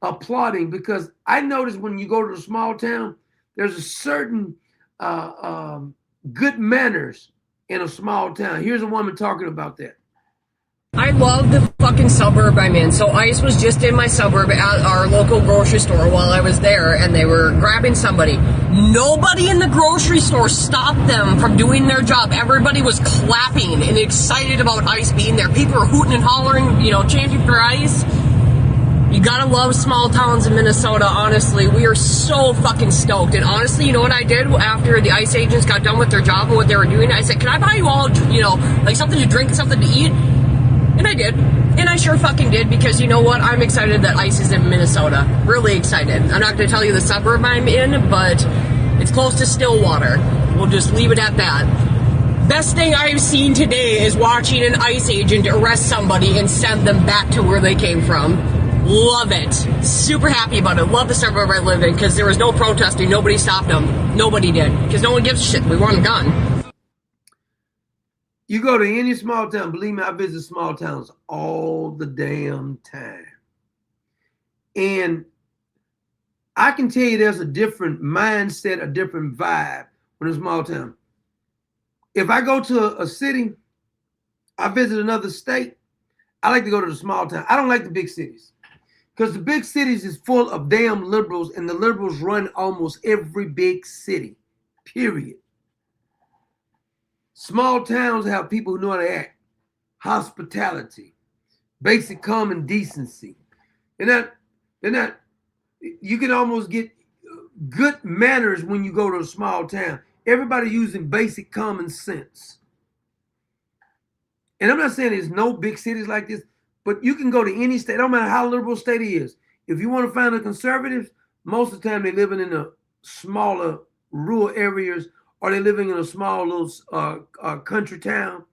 applauding, because I noticed when you go to a small town, there's a certain good manners in a small town. Here's a woman talking about that. I I love the fucking suburb I'm in. So ICE was just in my suburb at our local grocery store while I was there, and they were grabbing somebody. Nobody in the grocery store stopped them from doing their job. Everybody was clapping and excited about ICE being there. People were hooting and hollering, you know, chanting for ICE. You gotta love small towns in Minnesota, honestly. We are so fucking stoked. And honestly, you know what I did after the ICE agents got done with their job and what they were doing? I said, can I buy you all, you know, like something to drink and something to eat? And I did. And I sure fucking did, because you know what? I'm excited that ICE is in Minnesota. Really excited. I'm not gonna tell you the suburb I'm in, but it's close to Stillwater. We'll just leave it at that. Best thing I've seen today is watching an ICE agent arrest somebody and send them back to where they came from. Love it. Super happy about it. Love the suburb I live in, because there was no protesting. Nobody stopped them. Nobody did. Because no one gives a shit. We want them gone. You go to any small town, believe me, I visit small towns all the damn time. And I can tell you there's a different mindset, a different vibe in a small town. If I go to a city, I visit another state, I like to go to the small town. I don't like the big cities. Because the big cities is full of damn liberals, and the liberals run almost every big city, period. Small towns have people who know how to act, hospitality, basic common decency. They're not, you can almost get good manners when you go to a small town. Everybody using basic common sense. And I'm not saying there's no big cities like this, but you can go to any state, no matter how liberal state it is. If you want to find the conservatives, most of the time they're living in the smaller rural areas, or they're living in a small little country town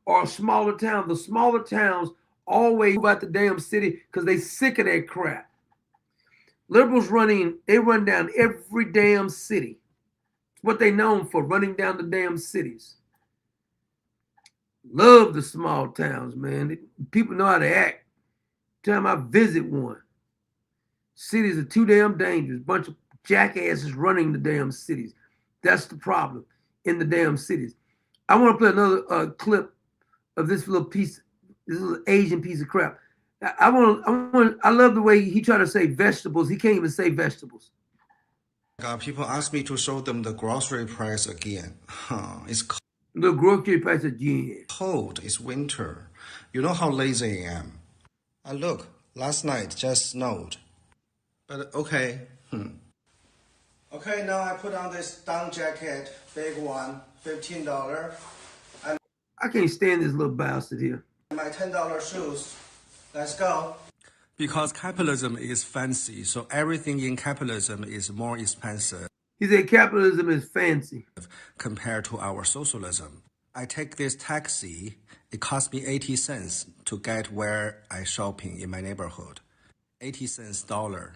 or a smaller town. The smaller towns always move out the damn city because they sick of that crap. Liberals they run down every damn city. It's what they known for, running down the damn cities. Love the small towns, man. People know how to act. Time I visit one. Cities are too damn dangerous. Bunch of jackasses running the damn cities. That's the problem in the damn cities. I want to play another clip of this little Asian piece of crap. I love the way he tried to say vegetables. He can't even say vegetables. People ask me to show them the grocery price again. It's cold. The grocery price again. Cold. It's winter. You know how lazy I am. Look, last night just snowed. But okay. Okay, now I put on this down jacket, big one, $15. And I can't stand this little bastard here. My $10 shoes. Let's go. Because capitalism is fancy, so everything in capitalism is more expensive. He said capitalism is fancy compared to our socialism. I take this taxi. It cost me 80 cents to get where I shopping in my neighborhood. 80 cents dollar.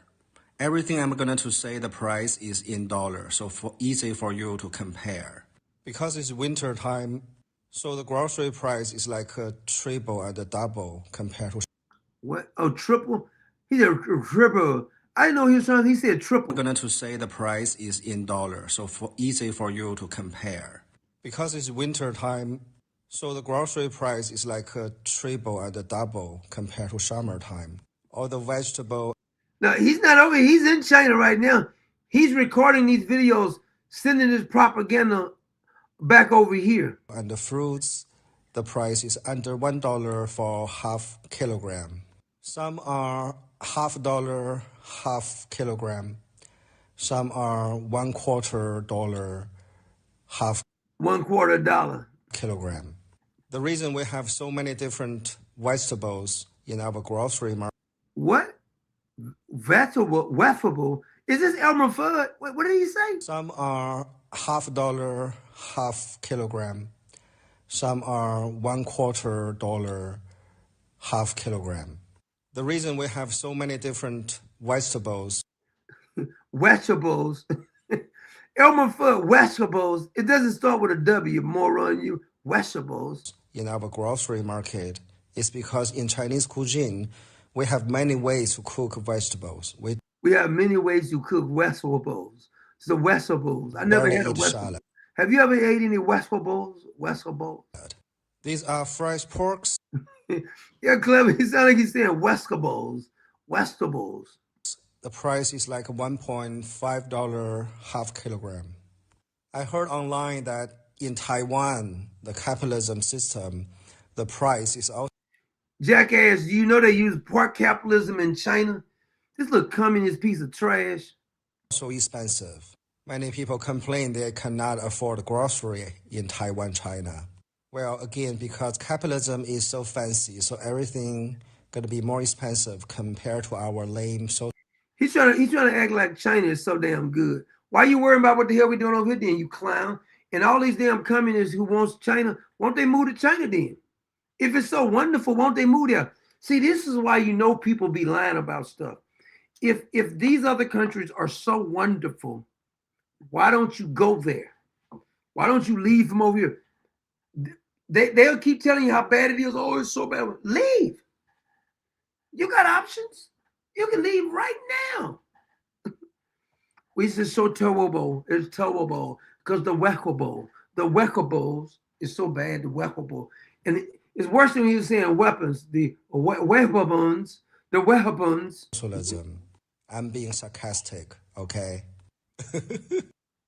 Everything I'm going to say, the price is in dollars, so easy for you to compare. Because it's winter time, so the grocery price is like a triple and a double compared to. What? Oh, triple? He said triple. I didn't know he said triple. I'm going to say the price is in dollars, so easy for you to compare. Because it's winter time, so the grocery price is like a triple and a double compared to summertime. All the vegetable. Now, he's not over here. He's in China right now. He's recording these videos, sending his propaganda back over here. And the fruits, the price is under $1 for half kilogram. Some are $half, half kilogram. Some are $1/4, half. $1/4 kilogram. The reason we have so many different vegetables in our grocery market. What? Vegetable? Is this Elmer Fudd? What did he say? Some are $half, half kilogram. Some are $1/4, half kilogram. The reason we have so many different vegetables. Vegetables. Elmer Fudd, vegetables. It doesn't start with a W, moron, you. Vegetables. In our grocery market is because in Chinese cuisine, we have many ways to cook vegetables. We have many ways to cook vegetables. So vegetables. I never had a vegetable. Have you ever ate any vegetables? Vegetables. These are fresh porks. Yeah, clever. He sound like he's saying Weskables. Weskables. The price is like $1.5 half kilogram. I heard online that in Taiwan, the capitalism system, the price is also Jackass, do you know they use pork capitalism in China? This little communist piece of trash. so expensive. Many people complain they cannot afford grocery in Taiwan, China. Well, again, because capitalism is so fancy, so everything gonna be more expensive compared to our lame social. He's trying to act like China is so damn good. Why you worrying about what the hell we doing over here then, you clown? And all these damn communists who wants China, won't they move to China then? If it's so wonderful, won't they move there? See, this is why you know people be lying about stuff. If these other countries are so wonderful, why don't you go there? Why don't you leave from over here? They'll keep telling you how bad it is. Oh, it's so bad. Leave. You got options. You can leave right now. We said so terrible. It's terrible because the Wekables is so bad. The Wekable, and it's worse than you saying weapons. The weapons. Socialism. I'm being sarcastic, okay?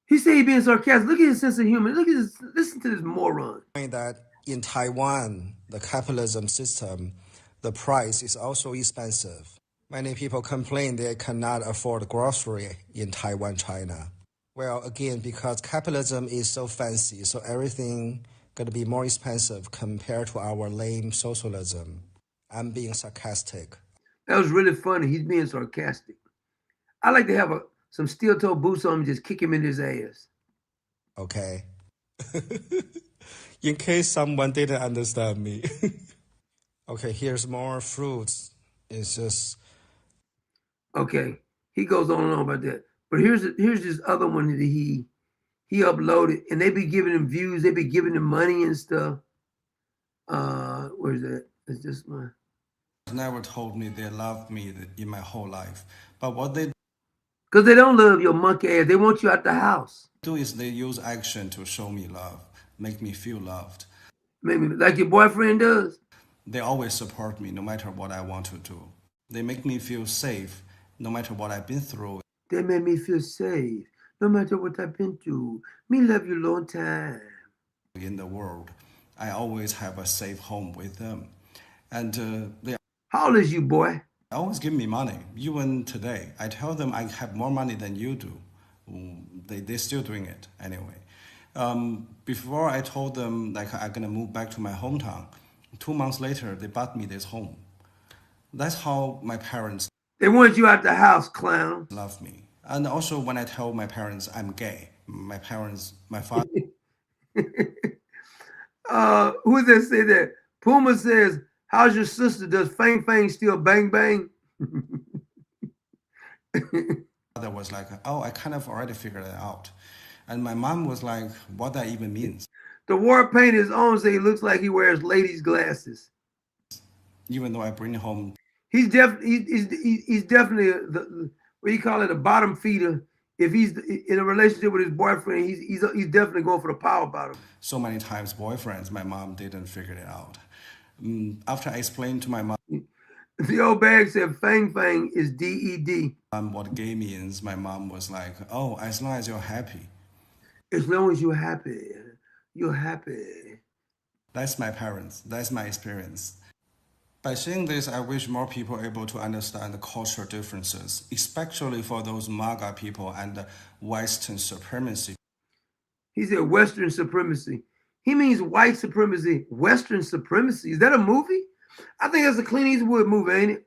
He said he being sarcastic. Look at his sense of humor. Look at this. Listen to this moron. That in Taiwan, the capitalism system, the price is also expensive. Many people complain they cannot afford grocery in Taiwan, China. Well, again, because capitalism is so fancy, so everything gonna be more expensive compared to our lame socialism. I'm being sarcastic. That was really funny. He's being sarcastic. I like to have some steel-toe boots on him and just kick him in his ass. Okay. In case someone didn't understand me. Okay, here's more fruits. It's just... Okay, he goes on and on about that. But here's this other one that he uploaded, and they be giving him views. They be giving him money and stuff. Where's that? It's just mine. Never told me they loved me in my whole life. But what they Because they don't love your monkey ass. They want you out the house. do is they use action to show me love, make me feel loved. Maybe like your boyfriend does. They always support me no matter what I want to do. They make me feel safe no matter what I've been through. They made me feel safe no matter what I've been through. Me love you long time. In the world, I always have a safe home with them. And they How old is you, boy? always give me money, even today. I tell them I have more money than you do. They're still doing it anyway. Before I told them like I'm gonna move back to my hometown, 2 months later they bought me this home. That's how my parents. They want you out the house, clown. Love me. And also when I tell my parents I'm gay, my father. Who does that say that? Puma says, how's your sister? Does Fang Fang still bang bang? That was like, oh, I kind of already figured it out. And my mom was like, what that even means. The war paint his own say he looks like he wears ladies' glasses. Even though I bring home. He's definitely the what do you call it, a bottom feeder. If he's in a relationship with his boyfriend, he's definitely going for the power bottom. So many times boyfriends, my mom didn't figure it out. After I explained to my mom. The old bag said Fang Fang is DED. What gay means, my mom was like, oh, as long as you're happy. As long as you're happy, you're happy. That's my parents. That's my experience. By saying this, I wish more people are able to understand the cultural differences, especially for those MAGA people and the Western supremacy. He said Western supremacy. He means white supremacy. Western supremacy. Is that a movie? I think that's a Clint Eastwood movie, ain't it?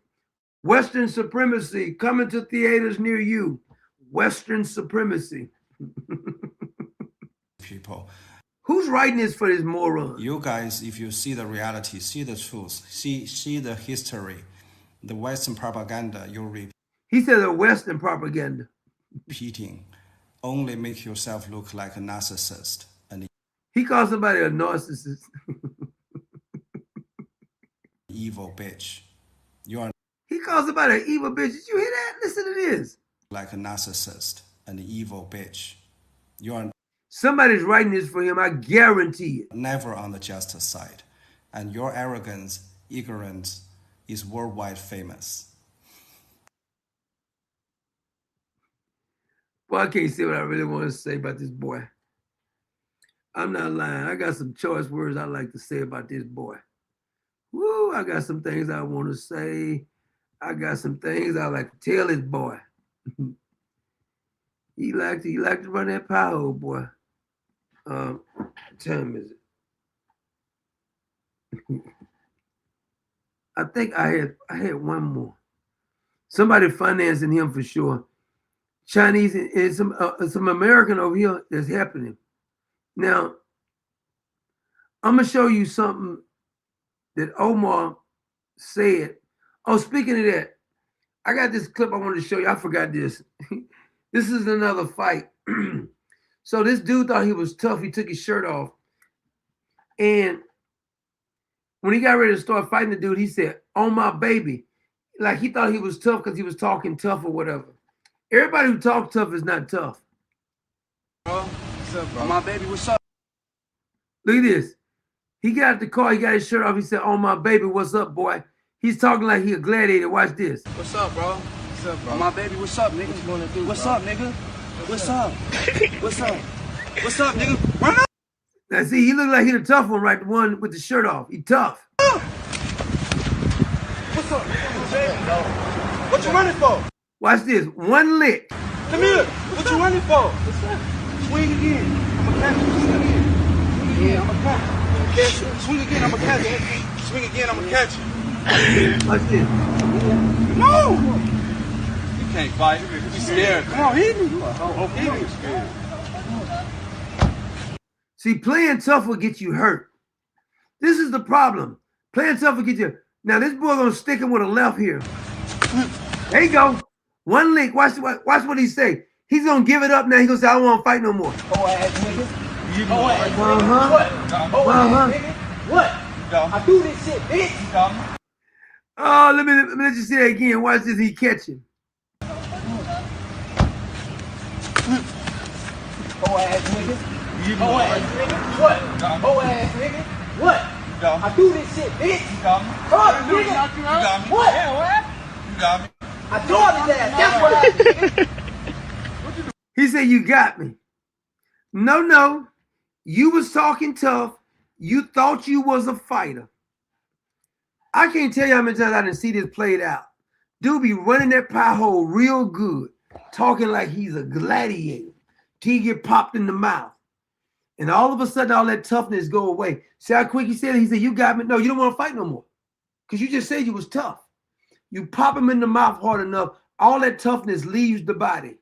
Western supremacy coming to theaters near you. Western supremacy. People. Who's writing this for this moron? You guys, if you see the reality, see the truth, see the history, the Western propaganda, you'll repeat. He said the Western propaganda. Repeating only make yourself look like a narcissist. And he calls somebody a narcissist. Evil bitch. You are. He calls somebody an evil bitch. Did you hear that? Listen to this. Like a narcissist, an evil bitch. You are. Somebody's writing this for him, I guarantee it. Never on the justice side. And your arrogance ignorance is worldwide famous. Well, I can't say what I really want to say about this boy. I'm not lying. I got some choice words I like to say about this boy. Woo, I got some things I want to say. I got some things I like to tell this boy. He liked to run that power hole, boy. What time is it? I think I had one more. Somebody financing him for sure. Chinese and some American over here that's helping him. Now, I'm gonna show you something that Omar said. Oh, speaking of that, I got this clip I wanted to show you. I forgot this. This is another fight. So this dude thought he was tough. He took his shirt off. And when he got ready to start fighting the dude, he said, "On my baby." Like he thought he was tough because he was talking tough or whatever. Everybody who talks tough is not tough. Bro, what's up, bro? My baby, what's up? Look at this. He got out the car, he got his shirt off. He said, "On my baby, what's up, boy?" He's talking like he a gladiator. Watch this. What's up, bro? What's up, bro? My baby, what's up, nigga? What you wanna do, what's up, nigga? What's up? What's up? What's up, nigga? Run up! Now see, he look like he the tough one, right? The one with the shirt off. He tough. What's up? What you running for? Watch this. One lick. Come here. What you running for? What's up? Swing again. I'm a catch you. Swing again. Yeah, I'm a catch you. Swing again. I'm a catch you. Swing again. I'm a catch you. Watch this. No. You can't fight. You scared. Come on, hit me. Hit me. See, playing tough will get you hurt. This is the problem. Playing tough will get you. Now this boy gonna stick him with a left here. There you go. One link. Watch what he say. He's gonna give it up now. He gonna say, "I don't want to fight no more." Oh ass nigga. Oh ass nigga. What? Oh ass nigga. What? I do this shit, bitch. Oh, let me let you say it again. Watch this. He catch him. Oh ass nigga. Oh ass nigga. What? Oh ass nigga. What? I do this shit, bitch. You got me. Come on, nigga. You got me. What? Yeah, what? You got me. I tore his ass. That's what I did. He said, "You got me." No. You was talking tough. You thought you was a fighter. I can't tell you how many times I didn't see this played out. Dude be running that pie hole real good, talking like he's a gladiator till he get popped in the mouth. And all of a sudden, all that toughness go away. See how quick he said it? He said, "You got me." No, you don't want to fight no more. Because you just said you was tough. You pop him in the mouth hard enough, all that toughness leaves the body.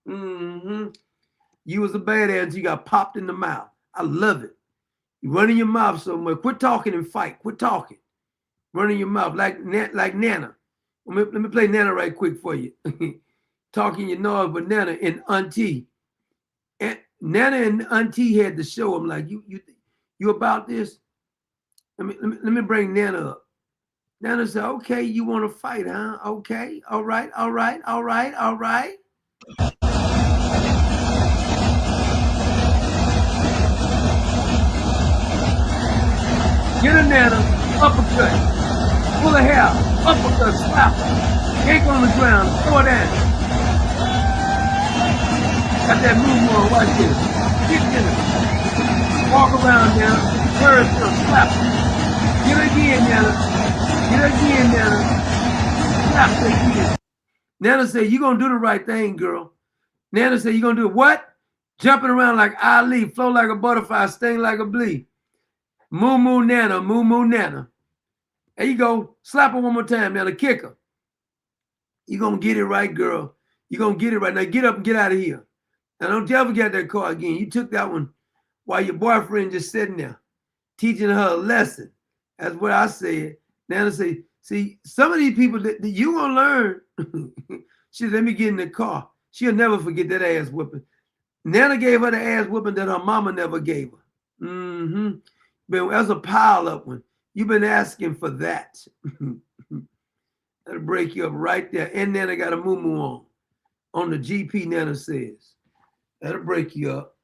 You was a badass until you got popped in the mouth. I love it. You running your mouth so much. Quit talking and fight. Quit talking. Running your mouth like Nana. Let me play Nana right quick for you. Talking your noise with Nana and Auntie. And Nana and Auntie had to show him like you about this. Let me bring Nana up. Nana said, "Okay, you want to fight, huh? Okay, all right. Get a Nana, uppercut, pull her hair, uppercut, slap her, yank on the ground, throw her down. Got that move on, watch this. Get in her. Walk around now, curve her, slap her. Get her again, Nana. Slap her again. Nana said, "You gonna do the right thing, girl." Nana said, "You gonna do what?" Jumping around like Ali, flow like a butterfly, sting like a bee. Moo moo Nana, moo moo Nana. There you go. Slap her one more time, Nana. Kick her. You gonna get it right, girl. You gonna get it right. Now get up and get out of here. Now don't ever get that car again. You took that one while your boyfriend just sitting there teaching her a lesson. That's what I said. Nana say, "See, some of these people that you gonna learn." She said, "Let me get in the car." She'll never forget that ass whooping. Nana gave her the ass whooping that her mama never gave her. But that's a pile up one. You've been asking for that. That'll break you up right there. And Nana got a moo-moo on the GP, Nana says. That'll break you up.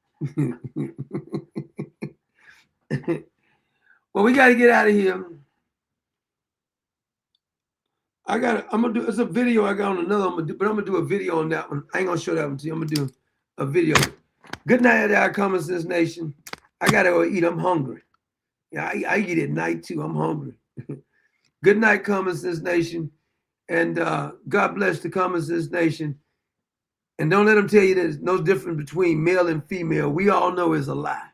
Well, we got to get out of here. I'm gonna do. It's a video I got on another. I'm gonna do a video on that one. I ain't gonna show that one to you. I'm gonna do a video. Good night, our Common Sense Nation. I gotta go eat. I'm hungry. Yeah, I eat at night too. I'm hungry. Good night, Common Sense Nation, and God bless the Common Sense Nation. And don't let them tell you there's no difference between male and female. We all know it's a lie.